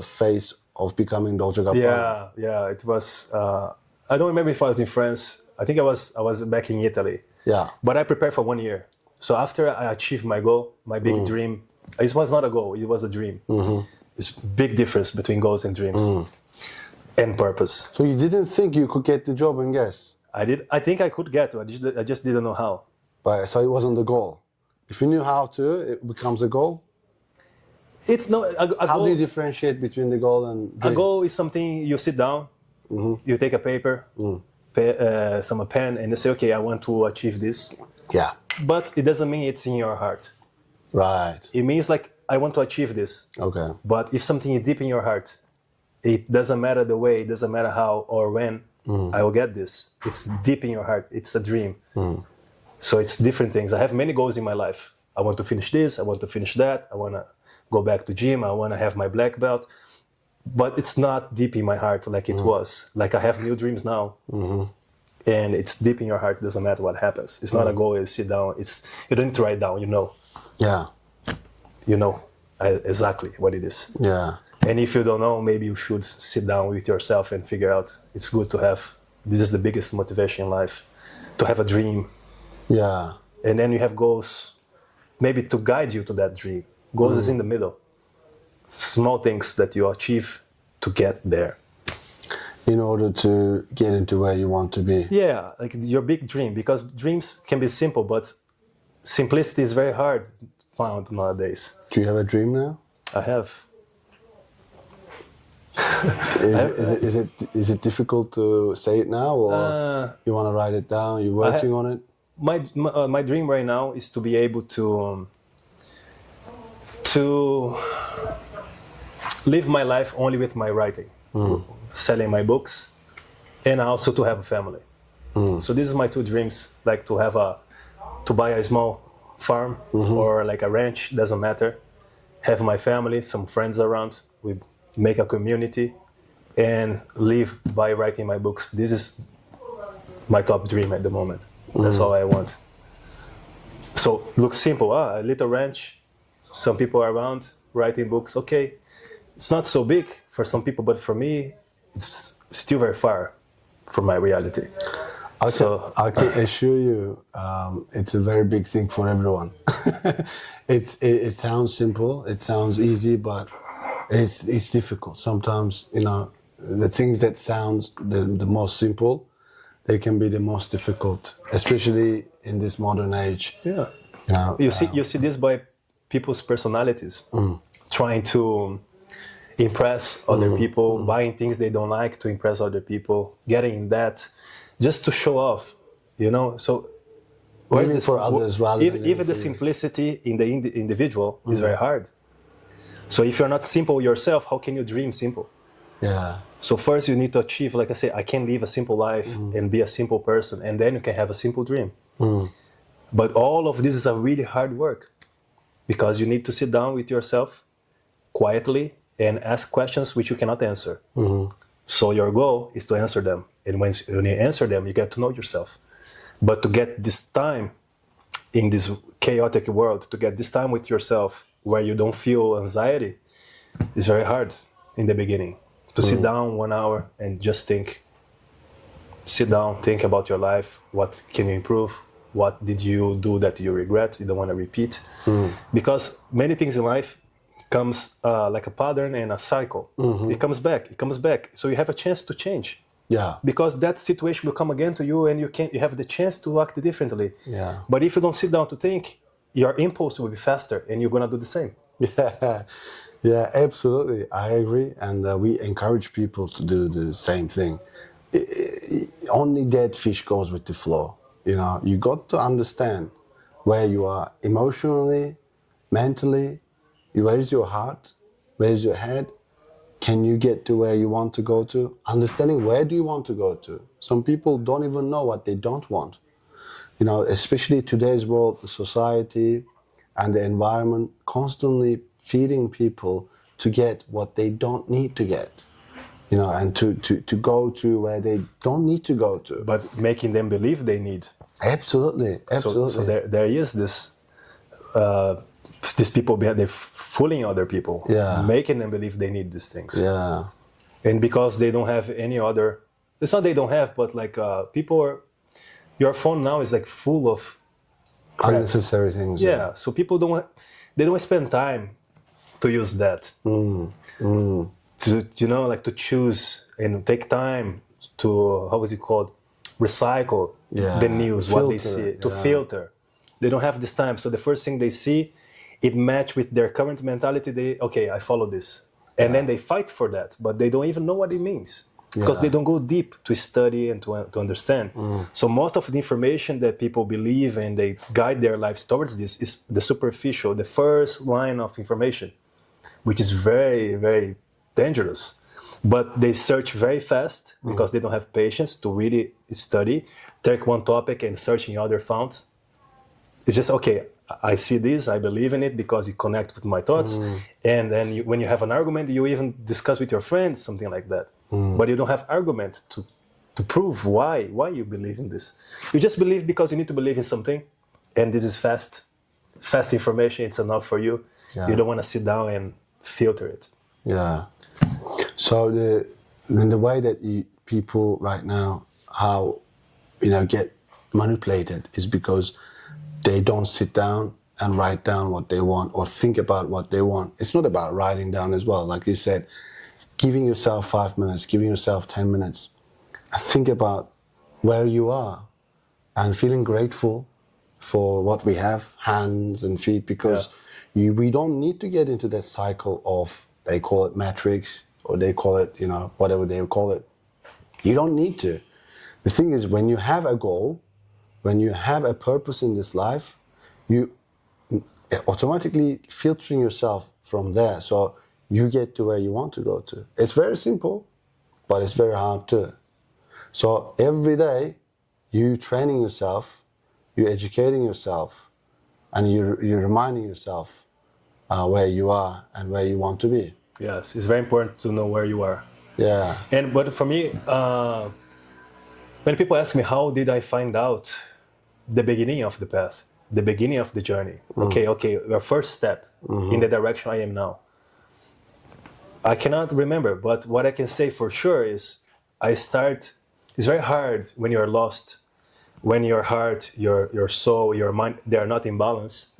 Speaker 1: phase of becoming Dolce & Gabbana?
Speaker 2: Yeah, it was, I don't remember if I was in France. I think I was back in Italy.
Speaker 1: Yeah.
Speaker 2: But I prepared for 1 year. So after I achieved my goal, my big dream, it was not a goal, it was a dream. It's a big difference between goals and dreams and purpose.
Speaker 1: So you didn't think you could get the job in Guess?
Speaker 2: I think I could get to it, I just didn't know how.
Speaker 1: But so it wasn't the goal. If you knew how to, it becomes a goal?
Speaker 2: It's no a
Speaker 1: How
Speaker 2: goal.
Speaker 1: do you differentiate between the goal and dream?
Speaker 2: A goal is something you sit down, you take a paper, some pen, and you say, okay, I want to achieve this.
Speaker 1: Yeah.
Speaker 2: But it doesn't mean it's in your heart.
Speaker 1: Right.
Speaker 2: It means like, I want to achieve this.
Speaker 1: Okay.
Speaker 2: But if something is deep in your heart, it doesn't matter the way, it doesn't matter how or when I will get this. It's deep in your heart. It's a dream. So it's different things. I have many goals in my life. I want to finish this. I want to finish that. I want to go back to gym. I want to have my black belt. But it's not deep in my heart like it was. Like I have new dreams now. And it's deep in your heart. It doesn't matter what happens. It's not a goal. You sit down. You don't need to write down. You know.
Speaker 1: Yeah.
Speaker 2: You know exactly what it is.
Speaker 1: Yeah.
Speaker 2: And if you don't know, maybe you should sit down with yourself and figure out. It's good to have. This is the biggest motivation in life, to have a dream.
Speaker 1: Yeah.
Speaker 2: And then you have goals, maybe to guide you to that dream. Goals is in the middle. Small things that you achieve to get there.
Speaker 1: In order to get into where you want to be.
Speaker 2: Yeah, like your big dream, because dreams can be simple, but simplicity is very hard found nowadays.
Speaker 1: Do you have a dream now?
Speaker 2: I have.
Speaker 1: Is it difficult to say it now, or you want to write it down? You're working on it.
Speaker 2: My dream right now is to be able to live my life only with my writing, selling my books, and also to have a family. So this is my two dreams: like to buy a small farm or like a ranch, doesn't matter. Have my family, some friends around. We make a community and live by writing my books. This is my top dream at the moment. That's all I want. So looks simple, a little ranch, some people around writing books. Okay, it's not so big for some people, but for me, it's still very far from my reality.
Speaker 1: I can assure you, it's a very big thing for everyone. It sounds simple, it sounds easy, but it's difficult. Sometimes, the things that sound the most simple, they can be the most difficult, especially in this modern age.
Speaker 2: Yeah. You see this by people's personalities, trying to impress other people, buying things they don't like to impress other people, getting in debt, just to show off, So,
Speaker 1: living for others rather than
Speaker 2: even the simplicity in the individual is very hard. So if you're not simple yourself, how can you dream simple?
Speaker 1: Yeah.
Speaker 2: So first you need to achieve, like I say, I can live a simple life and be a simple person, and then you can have a simple dream. But all of this is a really hard work, because you need to sit down with yourself quietly and ask questions which you cannot answer. So your goal is to answer them. And when you answer them, you get to know yourself. But to get this time in this chaotic world, to get this time with yourself where you don't feel anxiety, is very hard in the beginning. To sit down 1 hour and just think. Sit down, think about your life. What can you improve? What did you do that you regret, you don't want to repeat? Because many things in life comes like a pattern and a cycle. It comes back. So you have a chance to change.
Speaker 1: Yeah.
Speaker 2: Because that situation will come again to you and you have the chance to act differently.
Speaker 1: Yeah.
Speaker 2: But if you don't sit down to think, your impulse will be faster and you're going to do the same.
Speaker 1: Yeah, absolutely. I agree. And we encourage people to do the same thing. Only dead fish goes with the flow. You know, you got to understand where you are emotionally, mentally. Where is your heart? Where is your head? Can you get to where you want to go to? Understanding where do you want to go to? Some people don't even know what they don't want. You know, especially today's world, the society and the environment constantly feeding people to get what they don't need to get. You know, and to go to where they don't need to go to.
Speaker 2: But making them believe they need.
Speaker 1: Absolutely.
Speaker 2: So there is this these people behind, they're fooling other people, making them believe they need these things.
Speaker 1: Yeah.
Speaker 2: And because they don't have any other, it's not they don't have, but like people are, your phone now is like full of crap.
Speaker 1: Unnecessary things.
Speaker 2: Yeah. So people don't spend time to use that. To, you know, like to choose and take time to, how is it called? Recycle the news, what they see, to filter. They don't have this time. So the first thing they see, it match with their current mentality. I follow this. And then they fight for that, but they don't even know what it means because they don't go deep to study and to understand. So most of the information that people believe and they guide their lives towards this is the superficial, the first line of information, which is very, very dangerous. But they search very fast because they don't have patience to really study, take one topic and search in other founts. It's just, I see this, I believe in it because it connects with my thoughts. And then when you have an argument, you even discuss with your friends, something like that. But you don't have argument to prove why you believe in this. You just believe because you need to believe in something. And this is fast information, it's enough for you. You don't want to sit down and filter it.
Speaker 1: Yeah. So the way that people right now, how, get manipulated is because they don't sit down and write down what they want or think about what they want. It's not about writing down as well. Like you said, giving yourself 5 minutes, giving yourself 10 minutes, and think about where you are and feeling grateful for what we have, hands and feet, because we don't need to get into that cycle of, they call it matrix, or they call it, whatever they call it. You don't need to. The thing is, when you have a goal, when you have a purpose in this life, you automatically filtering yourself from there. So you get to where you want to go to. It's very simple, but it's very hard too. So every day, you training yourself, you're educating yourself, and you're reminding yourself where you are and where you want to be.
Speaker 2: Yes, it's very important to know where you are.
Speaker 1: Yeah.
Speaker 2: But for me, when people ask me how did I find out the beginning of the path, the beginning of the journey, your first step in the direction I am now, I cannot remember. But what I can say for sure is it's very hard when you're lost, when your heart, your soul, your mind, they are not in balance.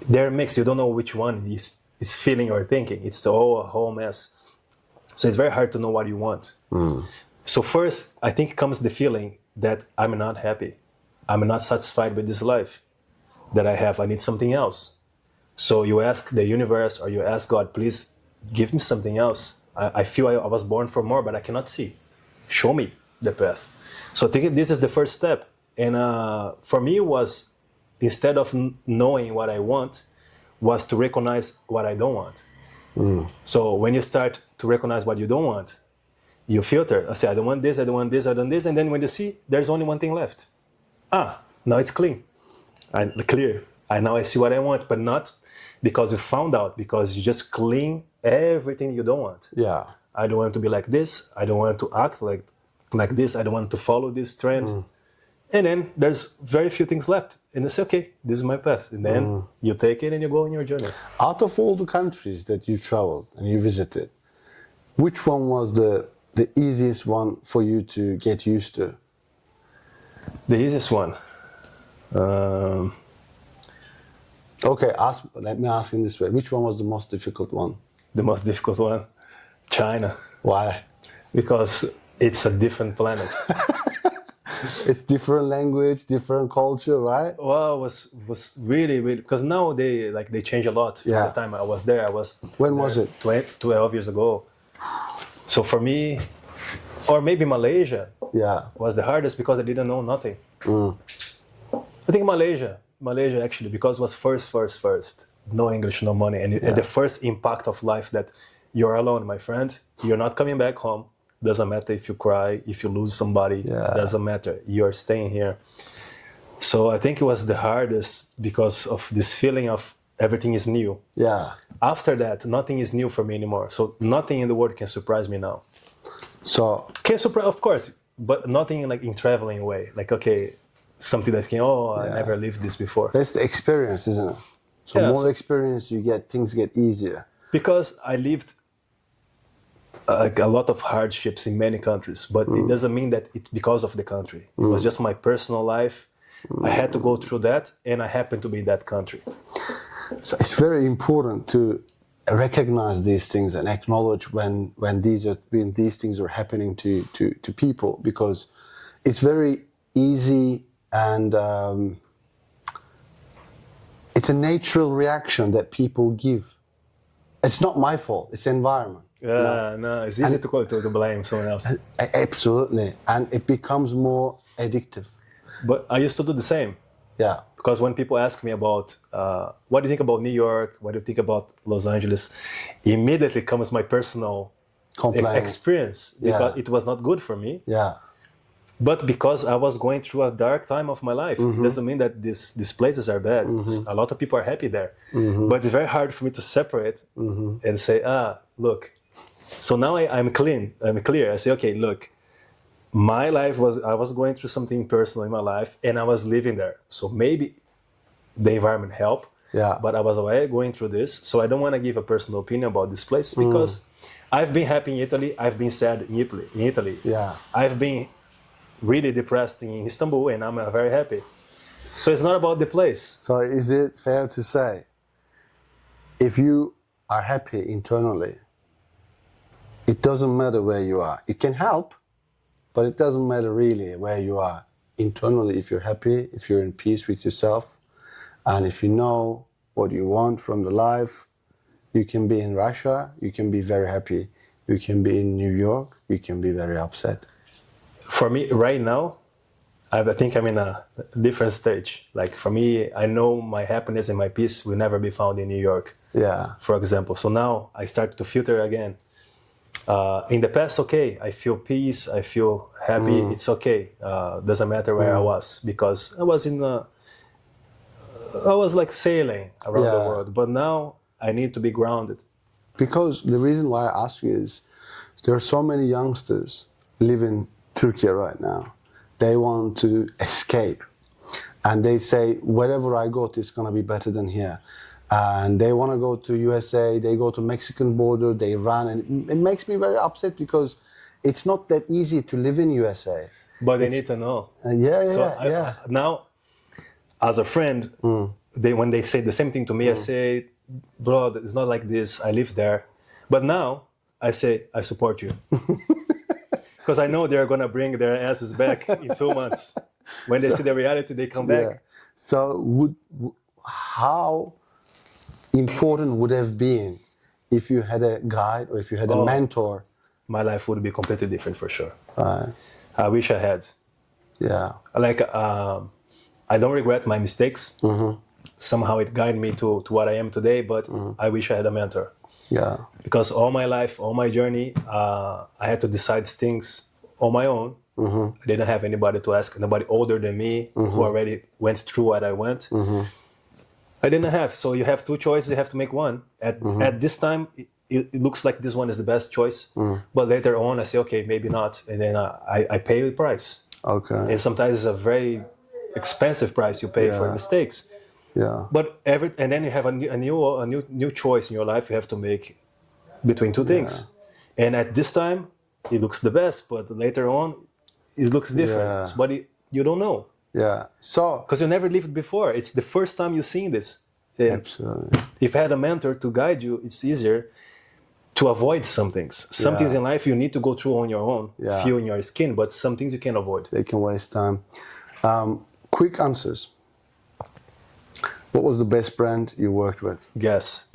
Speaker 2: They're mixed. You don't know which one is feeling or thinking. It's all a whole mess. So it's very hard to know what you want. So first, I think comes the feeling that I'm not happy. I'm not satisfied with this life that I have. I need something else. So you ask the universe or you ask God, please give me something else. I feel I was born for more, but I cannot see. Show me the path. So I think this is the first step. And for me, it was, instead of knowing what I want, was to recognize what I don't want. So when you start to recognize what you don't want, you filter. I say, I don't want this, I don't want this, I don't want this. And then when you see, there's only one thing left. Now it's clean. Clear. Now I see what I want, but not because you found out, because you just clean everything you don't want.
Speaker 1: Yeah.
Speaker 2: I don't want to be like this. I don't want to act like this. I don't want to follow this trend. And then there's very few things left. And I say, okay, this is my path. And then you take it and you go on your journey.
Speaker 1: Out of all the countries that you traveled and you visited, which one was the easiest one for you to get used to?
Speaker 2: The easiest one.
Speaker 1: Okay, let me ask in this way. Which one was the most difficult one?
Speaker 2: The most difficult one? China.
Speaker 1: Why?
Speaker 2: Because it's a different planet.
Speaker 1: It's different language, different culture, right?
Speaker 2: Well, it was really, really, because now they change a lot from the time I was there.
Speaker 1: When was it?
Speaker 2: 12 years ago. So for me, or maybe Malaysia was the hardest because I didn't know nothing. I think Malaysia actually, because it was first, no English, no money, and the first impact of life that you're alone, my friend, you're not coming back home. Doesn't matter if you cry, if you lose somebody, doesn't matter. You're staying here. So I think it was the hardest because of this feeling of everything is new. Yeah. After that, nothing is new for me anymore. So nothing in the world can surprise me now. So can surprise, of course, but nothing like in traveling way. Like, okay, something that can, I never lived this before.
Speaker 1: That's the experience, isn't it? So more experience you get, things get easier.
Speaker 2: Because I lived like a lot of hardships in many countries, but it doesn't mean that it's because of the country. It was just my personal life. I had to go through that, and I happened to be in that country.
Speaker 1: So it's very important to recognize these things and acknowledge when these things are happening to people, because it's very easy and it's a natural reaction that people give. It's not my fault, it's the environment.
Speaker 2: No, it's easy to blame someone else.
Speaker 1: Absolutely, and it becomes more addictive.
Speaker 2: But I used to do the same. Yeah. Because when people ask me about what do you think about New York, what do you think about Los Angeles, immediately comes my personal experience, because it was not good for me. Yeah. But because I was going through a dark time of my life, it doesn't mean that these places are bad. A lot of people are happy there. But it's very hard for me to separate and say, look. So now I'm clean, I'm clear. I say, okay, look, my life I was going through something personal in my life and I was living there. So maybe the environment helped, but I was already going through this. So I don't want to give a personal opinion about this place because I've been happy in Italy, I've been sad in Italy. Yeah. I've been really depressed in Istanbul and I'm very happy. So it's not about the place.
Speaker 1: So is it fair to say, if you are happy internally, it doesn't matter where you are. It can help, but it doesn't matter really where you are internally. If you're happy, if you're in peace with yourself, and if you know what you want from the life, you can be in Russia, you can be very happy. You can be in New York, you can be very upset.
Speaker 2: For me, right now, I think I'm in a different stage. Like for me, I know my happiness and my peace will never be found in New York. Yeah. For example. So now I start to filter again. In the past, okay, I feel peace, I feel happy, it's okay. Doesn't matter where I was, because I was like sailing around the world. But now I need to be grounded.
Speaker 1: Because the reason why I ask you is, there are so many youngsters living in Turkey right now. They want to escape. And they say, wherever I go, it's going to be better than here. And they want to go to USA, they go to Mexican border, they run, and it makes me very upset because it's not that easy to live in USA.
Speaker 2: But they need to know. Now, as a friend, when they say the same thing to me, I say, bro, it's not like this, I live there. But now, I say, I support you. Because I know they're going to bring their asses back in 2 months. When they see the reality, they come back.
Speaker 1: So how important would have been if you had a guide or if you had a mentor?
Speaker 2: My life would be completely different for sure. I wish I had. Yeah. Like, I don't regret my mistakes. Somehow it guided me to what I am today, but I wish I had a mentor. Yeah. Because all my life, all my journey, I had to decide things on my own. I didn't have anybody to ask, nobody older than me who already went through what I went. I didn't have. So you have two choices, you have to make one. At this time, it looks like this one is the best choice, but later on I say, okay, maybe not, and then I pay the price.
Speaker 1: Okay.
Speaker 2: And sometimes it's a very expensive price you pay for mistakes.
Speaker 1: Yeah.
Speaker 2: But and then you have a new choice in your life you have to make between two things. And at this time, it looks the best, but later on, it looks different. But you don't know.
Speaker 1: Yeah. So
Speaker 2: because you never lived before. It's the first time you're seeing this.
Speaker 1: Absolutely.
Speaker 2: If you had a mentor to guide you, it's easier to avoid some things. Some things in life you need to go through on your own, feel in your skin, but some things you can avoid.
Speaker 1: They can waste time. Quick answers. What was the best brand you worked with?
Speaker 2: Guess.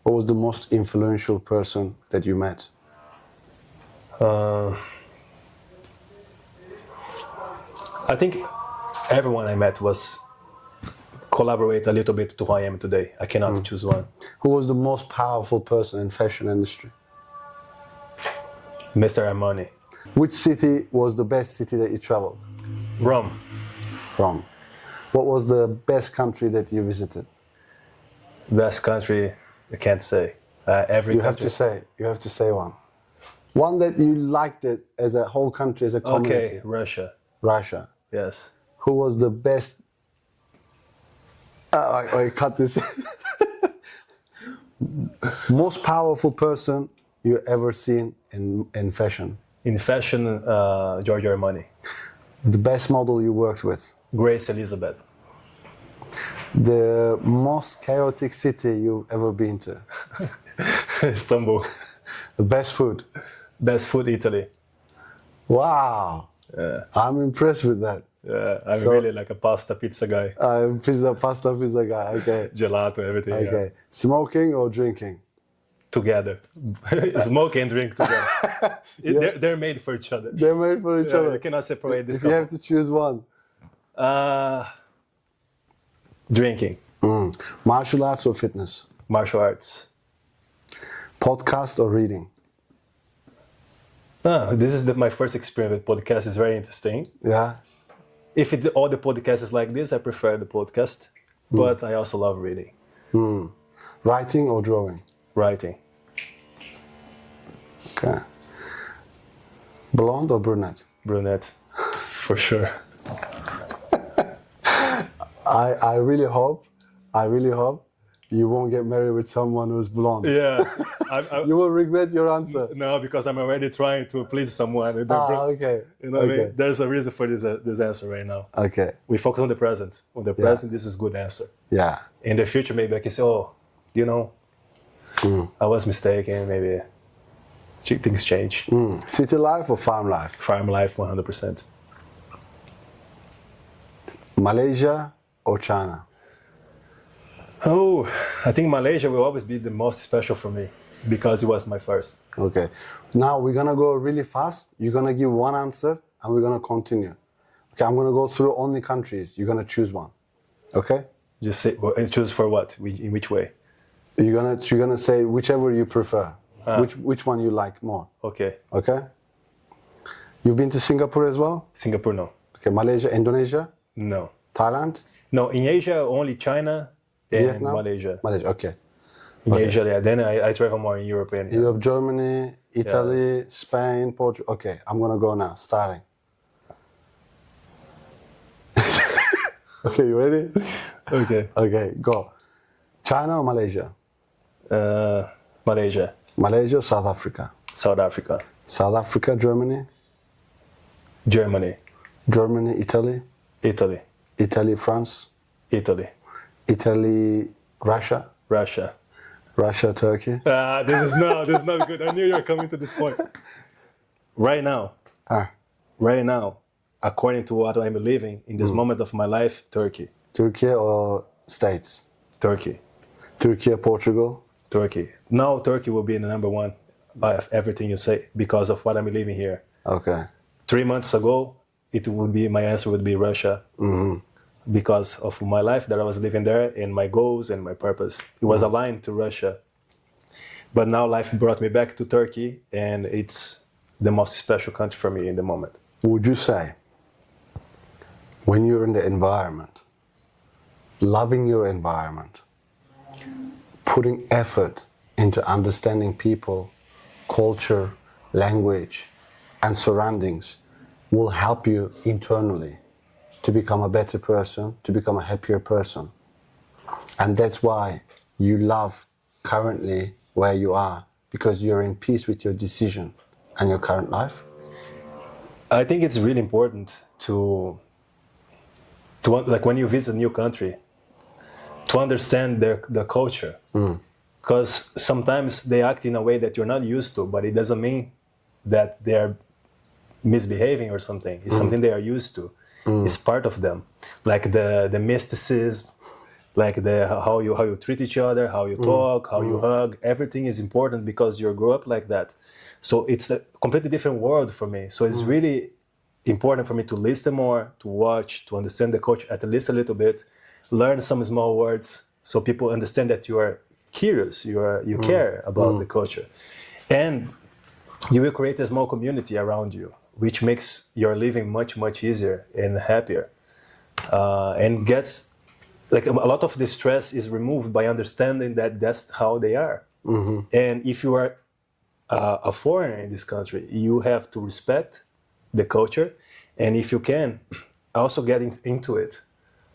Speaker 1: What was the most influential person that you met?
Speaker 2: I think everyone I met was collaborate a little bit to who I am today. I cannot choose one.
Speaker 1: Who was the most powerful person in fashion industry?
Speaker 2: Mr. Armani.
Speaker 1: Which city was the best city that you traveled?
Speaker 2: Rome.
Speaker 1: Rome. What was the best country that you visited?
Speaker 2: Best country, I can't say.
Speaker 1: You have to say. You have to say one. One that you liked it as a whole country, as a community.
Speaker 2: Okay, Russia.
Speaker 1: Russia.
Speaker 2: Yes.
Speaker 1: Who was the best? I cut this. Most powerful person you ever seen in fashion?
Speaker 2: In fashion, Giorgio Armani.
Speaker 1: The best model you worked with?
Speaker 2: Grace Elizabeth.
Speaker 1: The most chaotic city you've ever been to?
Speaker 2: Istanbul.
Speaker 1: The best food?
Speaker 2: Best food, Italy.
Speaker 1: Wow.
Speaker 2: Yeah.
Speaker 1: I'm impressed with that.
Speaker 2: Yeah, I'm really like a pizza guy.
Speaker 1: I'm pasta pizza guy. Okay.
Speaker 2: Gelato, everything.
Speaker 1: Okay.
Speaker 2: Yeah.
Speaker 1: Smoking or drinking?
Speaker 2: Together. Smoke and drink together. They're made for each other.
Speaker 1: They're made for each other.
Speaker 2: You cannot separate this.
Speaker 1: If you have to choose one.
Speaker 2: Drinking.
Speaker 1: Martial arts or fitness?
Speaker 2: Martial arts.
Speaker 1: Podcast or reading?
Speaker 2: This is my first experience with podcast. It's very interesting.
Speaker 1: Yeah.
Speaker 2: If all the podcast is like this, I prefer the podcast. But I also love reading.
Speaker 1: Writing or drawing?
Speaker 2: Writing.
Speaker 1: Okay. Blonde or brunette?
Speaker 2: Brunette, for sure.
Speaker 1: I really hope you won't get married with someone who's blonde.
Speaker 2: Yes.
Speaker 1: You will regret your answer.
Speaker 2: No, because I'm already trying to please someone.
Speaker 1: Okay.
Speaker 2: You know what I mean? There's a reason for this answer right now.
Speaker 1: Okay.
Speaker 2: We focus on the present. On the present, this is a good answer.
Speaker 1: Yeah.
Speaker 2: In the future, maybe I can say, I was mistaken. Maybe things change.
Speaker 1: City life or farm life?
Speaker 2: Farm life, 100%.
Speaker 1: Malaysia or China?
Speaker 2: Oh, I think Malaysia will always be the most special for me because it was my first.
Speaker 1: Okay. Now we're gonna go really fast. You're gonna give one answer and we're gonna continue. Okay, I'm gonna go through only countries. You're gonna choose one. Okay?
Speaker 2: Just say, choose for what? In which way?
Speaker 1: You're gonna say whichever you prefer. Which one you like more.
Speaker 2: Okay.
Speaker 1: Okay? You've been to Singapore as well?
Speaker 2: Singapore, no.
Speaker 1: Okay, Malaysia, Indonesia?
Speaker 2: No.
Speaker 1: Thailand?
Speaker 2: No, in Asia, only China and
Speaker 1: Vietnam?
Speaker 2: Malaysia.
Speaker 1: Malaysia, okay.
Speaker 2: In Asia, yeah. Then I travel more in Europe. And,
Speaker 1: Europe, Germany, Italy, Spain, Portugal. Okay, I'm gonna go now, starting. Okay, you ready?
Speaker 2: Okay.
Speaker 1: Okay, go. China or Malaysia?
Speaker 2: Malaysia.
Speaker 1: Malaysia or South Africa?
Speaker 2: South Africa.
Speaker 1: South Africa, Germany?
Speaker 2: Germany.
Speaker 1: Germany, Italy?
Speaker 2: Italy.
Speaker 1: Italy, France?
Speaker 2: Italy.
Speaker 1: Italy, Russia?
Speaker 2: Russia.
Speaker 1: Russia, Turkey?
Speaker 2: This is not good. I knew you were coming to this point. Right now, according to what I'm living in this moment of my life, Turkey.
Speaker 1: Turkey or States?
Speaker 2: Turkey.
Speaker 1: Turkey or Portugal?
Speaker 2: Turkey. Now Turkey will be the number one of everything you say because of what I'm living here.
Speaker 1: Okay.
Speaker 2: 3 months ago, my answer would be Russia. Because of my life that I was living there and my goals and my purpose. It was aligned to Russia. But now life brought me back to Turkey and it's the most special country for me in the moment.
Speaker 1: Would you say, when you're in the environment, loving your environment, putting effort into understanding people, culture, language, and surroundings will help you internally to become a better person, to become a happier person. And that's why you love currently where you are, because you're in peace with your decision and your current life.
Speaker 2: I think it's really important to like when you visit a new country, to understand the culture. Because sometimes they act in a way that you're not used to, but it doesn't mean that they're misbehaving or something. It's something they are used to. It's part of them. Like the mysticism, like how you treat each other, how you talk, how you hug. Everything is important because you grew up like that. So it's a completely different world for me. So it's really important for me to listen more, to watch, to understand the culture at least a little bit, learn some small words so people understand that you are curious, you care about the culture. And you will create a small community around you, which makes your living much, much easier and happier. And gets, like, a lot of the stress is removed by understanding that that's how they are. And if you are a foreigner in this country, you have to respect the culture, and if you can, also get into it,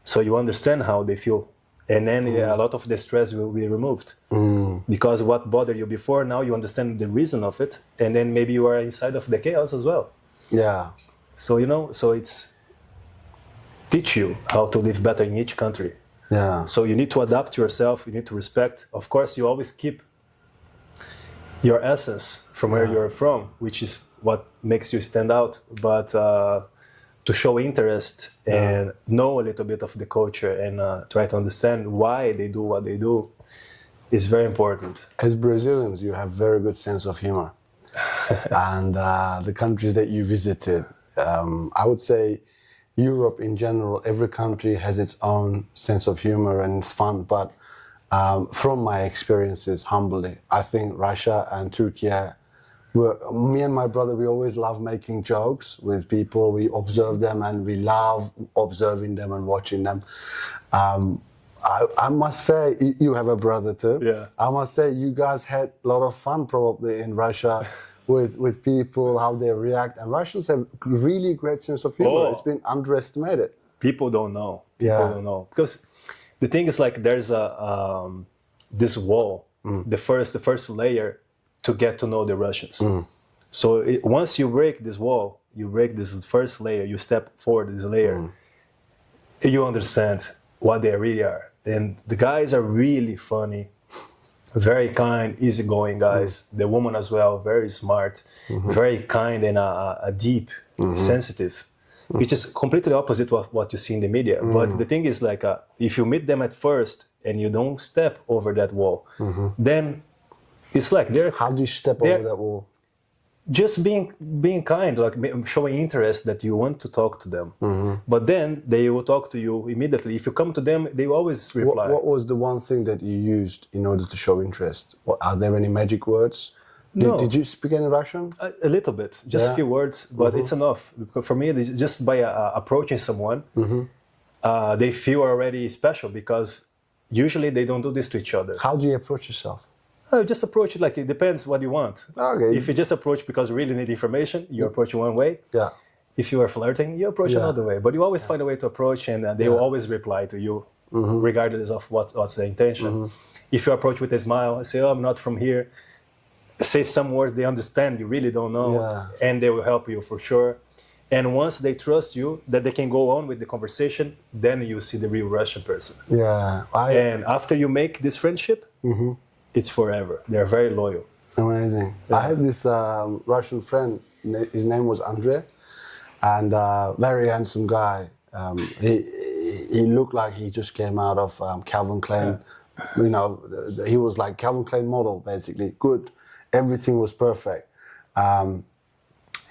Speaker 2: so you understand how they feel, and then a lot of the stress will be removed. Because what bothered you before, now you understand the reason of it, and then maybe you are inside of the chaos as well.
Speaker 1: Yeah.
Speaker 2: So so it's teach you how to live better in each country.
Speaker 1: Yeah.
Speaker 2: So you need to adapt yourself, you need to respect. Of course, you always keep your essence from where you're from, which is what makes you stand out. But to show interest and know a little bit of the culture and try to understand why they do what they do is very important.
Speaker 1: As Brazilians, you have very good sense of humor. And the countries that you visited, I would say Europe in general, every country has its own sense of humor and it's fun. But from my experiences, humbly, I think Russia and Turkey, me and my brother, we always love making jokes with people. We observe them and we love observing them and watching them. I must say, you have a brother too.
Speaker 2: Yeah.
Speaker 1: I must say, you guys had a lot of fun probably in Russia with people, how they react. And Russians have really great sense of humor. It's been underestimated.
Speaker 2: People don't know. People don't know. Because the thing is, like, there's this wall, the first layer to get to know the Russians. So once you break this wall, you break this first layer, you step forward this layer, you understand what they really are. And the guys are really funny, very kind, easygoing guys. The woman as well, very smart, very kind and deep, sensitive, which is completely opposite of what you see in the media. But the thing is, like, if you meet them at first and you don't step over that wall, then it's like they're...
Speaker 1: How do you step over that wall?
Speaker 2: Just being kind, like showing interest that you want to talk to them. But then they will talk to you immediately. If you come to them, they will always reply.
Speaker 1: What was the one thing that you used in order to show interest? Are there any magic words?
Speaker 2: No.
Speaker 1: Did you speak any Russian?
Speaker 2: A little bit, just a few words, but it's enough. For me, just by approaching someone, they feel already special, because usually they don't do this to each other.
Speaker 1: How do you approach yourself?
Speaker 2: Just approach it like it depends what you want.
Speaker 1: Okay.
Speaker 2: If you just approach because you really need information, you approach one way.
Speaker 1: Yeah.
Speaker 2: If you are flirting, you approach another way. But you always find a way to approach, and they will always reply to you, regardless of what's the intention. If you approach with a smile, say, "Oh, I'm not from here," say some words they understand, you really don't know, and they will help you for sure. And once they trust you, that they can go on with the conversation, then you see the real Russian person.
Speaker 1: Yeah.
Speaker 2: And after you make this friendship, it's forever. They're very loyal.
Speaker 1: Amazing. I had this Russian friend. His name was Andre, and very handsome guy. He looked like he just came out of Calvin Klein. You know, he was like Calvin Klein model, basically. Good. Everything was perfect.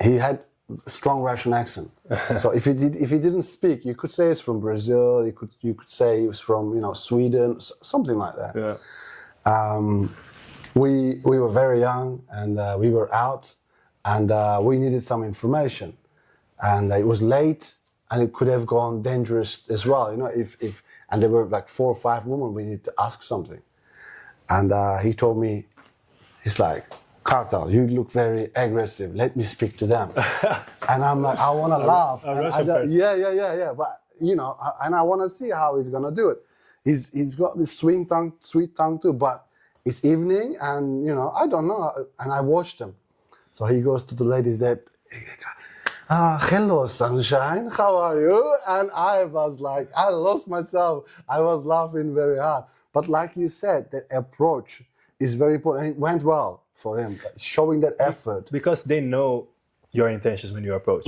Speaker 1: He had strong Russian accent. So if he didn't speak, you could say it's from Brazil. You could say he was from Sweden, something like that.
Speaker 2: Yeah.
Speaker 1: We were very young, and we were out, and we needed some information, and it was late, and it could have gone dangerous as well. If and there were like 4 or 5 women, we needed to ask something, and he told me, He's like, Kartal, you look very aggressive. Let me speak to them. And I'm like, I want to laugh.
Speaker 2: a
Speaker 1: And
Speaker 2: Russian person.
Speaker 1: yeah. But, you know, and I want to see how he's going to do it. He's got this sweet tongue too. But it's evening and, you know, I don't know. And I watched him. So he goes to the ladies there. Hello, sunshine. How are you? And I was like, I lost myself. I was laughing very hard. But like you said, the approach is very important. And it went well for him, showing that effort.
Speaker 2: Because they know your intentions when you approach.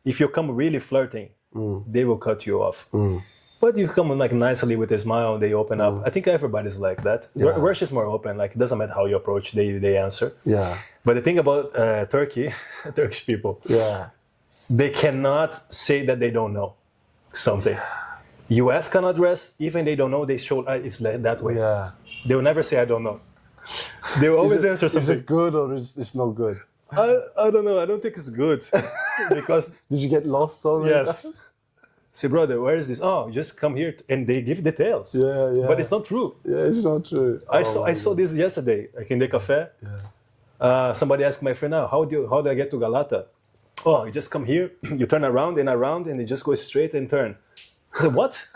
Speaker 2: If you come really flirting, they will cut you off. But you come like nicely with a smile, they open up. I think everybody's like that.
Speaker 1: Yeah.
Speaker 2: Russia is more open. Like it doesn't matter how you approach, they answer.
Speaker 1: Yeah.
Speaker 2: But the thing about Turkey, Turkish people, they cannot say that they don't know something. You ask an address, even they don't know, they show it's that way.
Speaker 1: Yeah.
Speaker 2: They will never say I don't know. They will always answer something.
Speaker 1: Is it good or is it's not good?
Speaker 2: I don't know. I don't think it's good because
Speaker 1: Did you get lost so many
Speaker 2: yes.
Speaker 1: times?
Speaker 2: Say, brother, where is this? Oh, just come here, and they give details.
Speaker 1: Yeah.
Speaker 2: But it's not true.
Speaker 1: Yeah, it's not true.
Speaker 2: I saw this yesterday, like in the cafe. Somebody asked my friend, "Now, how do I get to Galata?" Oh, you just come here, you turn around, and you just go straight and turn. I said, what?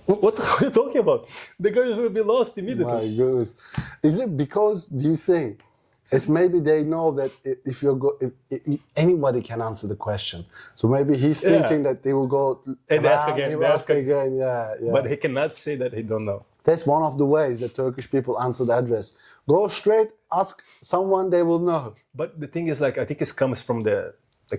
Speaker 2: What are you talking about? The girls will be lost immediately.
Speaker 1: My goodness. Is it because, do you think, it's maybe they know that if anybody can answer the question. So maybe he's thinking that they will go
Speaker 2: and
Speaker 1: around,
Speaker 2: ask again.
Speaker 1: he will ask again. Yeah.
Speaker 2: But he cannot say that he don't know.
Speaker 1: That's one of the ways that Turkish people answer the address. Go straight, ask someone, they will know.
Speaker 2: But the thing is, like, I think it comes from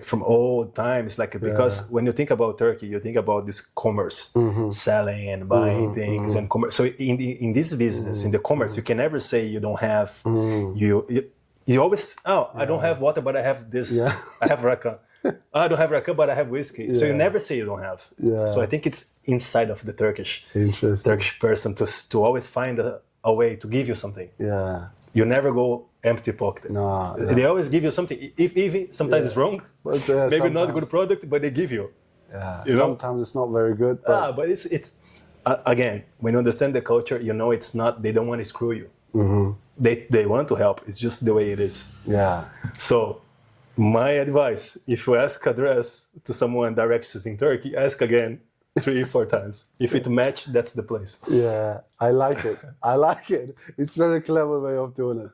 Speaker 2: from old times, like, because when you think about Turkey, you think about this commerce, selling and buying things and commerce. So in this business, in the commerce, you can never say you don't have, you always, I don't have water, but I have this, I have raka. I don't have raka, but I have whiskey. So you never say you don't have. So I think it's inside of the Turkish person to always find a way to give you something. You never go empty pocket.
Speaker 1: No.
Speaker 2: They always give you something. If sometimes it's wrong, maybe not a good product, but they give you.
Speaker 1: Sometimes it's not very good. But
Speaker 2: But it's again, when you understand the culture, you know it's not. They don't want to screw you. They want to help. It's just the way it is. So, my advice: if you ask address to someone directions in Turkey, ask again 3-4 times. If it match, that's the place.
Speaker 1: I like it. I like it. It's a very clever way of doing it.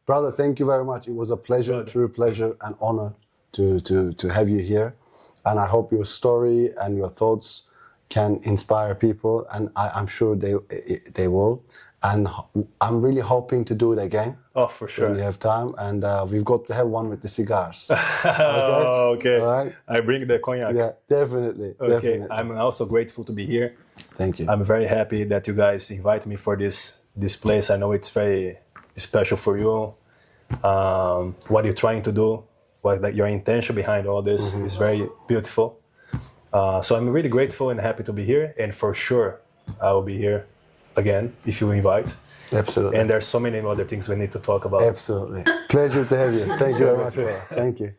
Speaker 1: Brother, thank you very much. It was a pleasure, true pleasure and honor to have you here. And I hope your story and your thoughts can inspire people, and I'm sure they will. And I'm really hoping to do it again.
Speaker 2: Oh, for sure.
Speaker 1: When you have time. And we've got to have one with the cigars.
Speaker 2: Okay.
Speaker 1: All right?
Speaker 2: I bring the cognac.
Speaker 1: Yeah, definitely.
Speaker 2: Okay.
Speaker 1: Definitely.
Speaker 2: I'm also grateful to be here.
Speaker 1: Thank you.
Speaker 2: I'm very happy that you guys invite me for this place. I know it's very special for you. What you're trying to do, your intention behind all this is very beautiful. So I'm really grateful and happy to be here. And for sure, I will be here again if you invite.
Speaker 1: Absolutely.
Speaker 2: And there's so many other things we need to talk about.
Speaker 1: Absolutely. Pleasure to have you. Thank you very much. Thank you.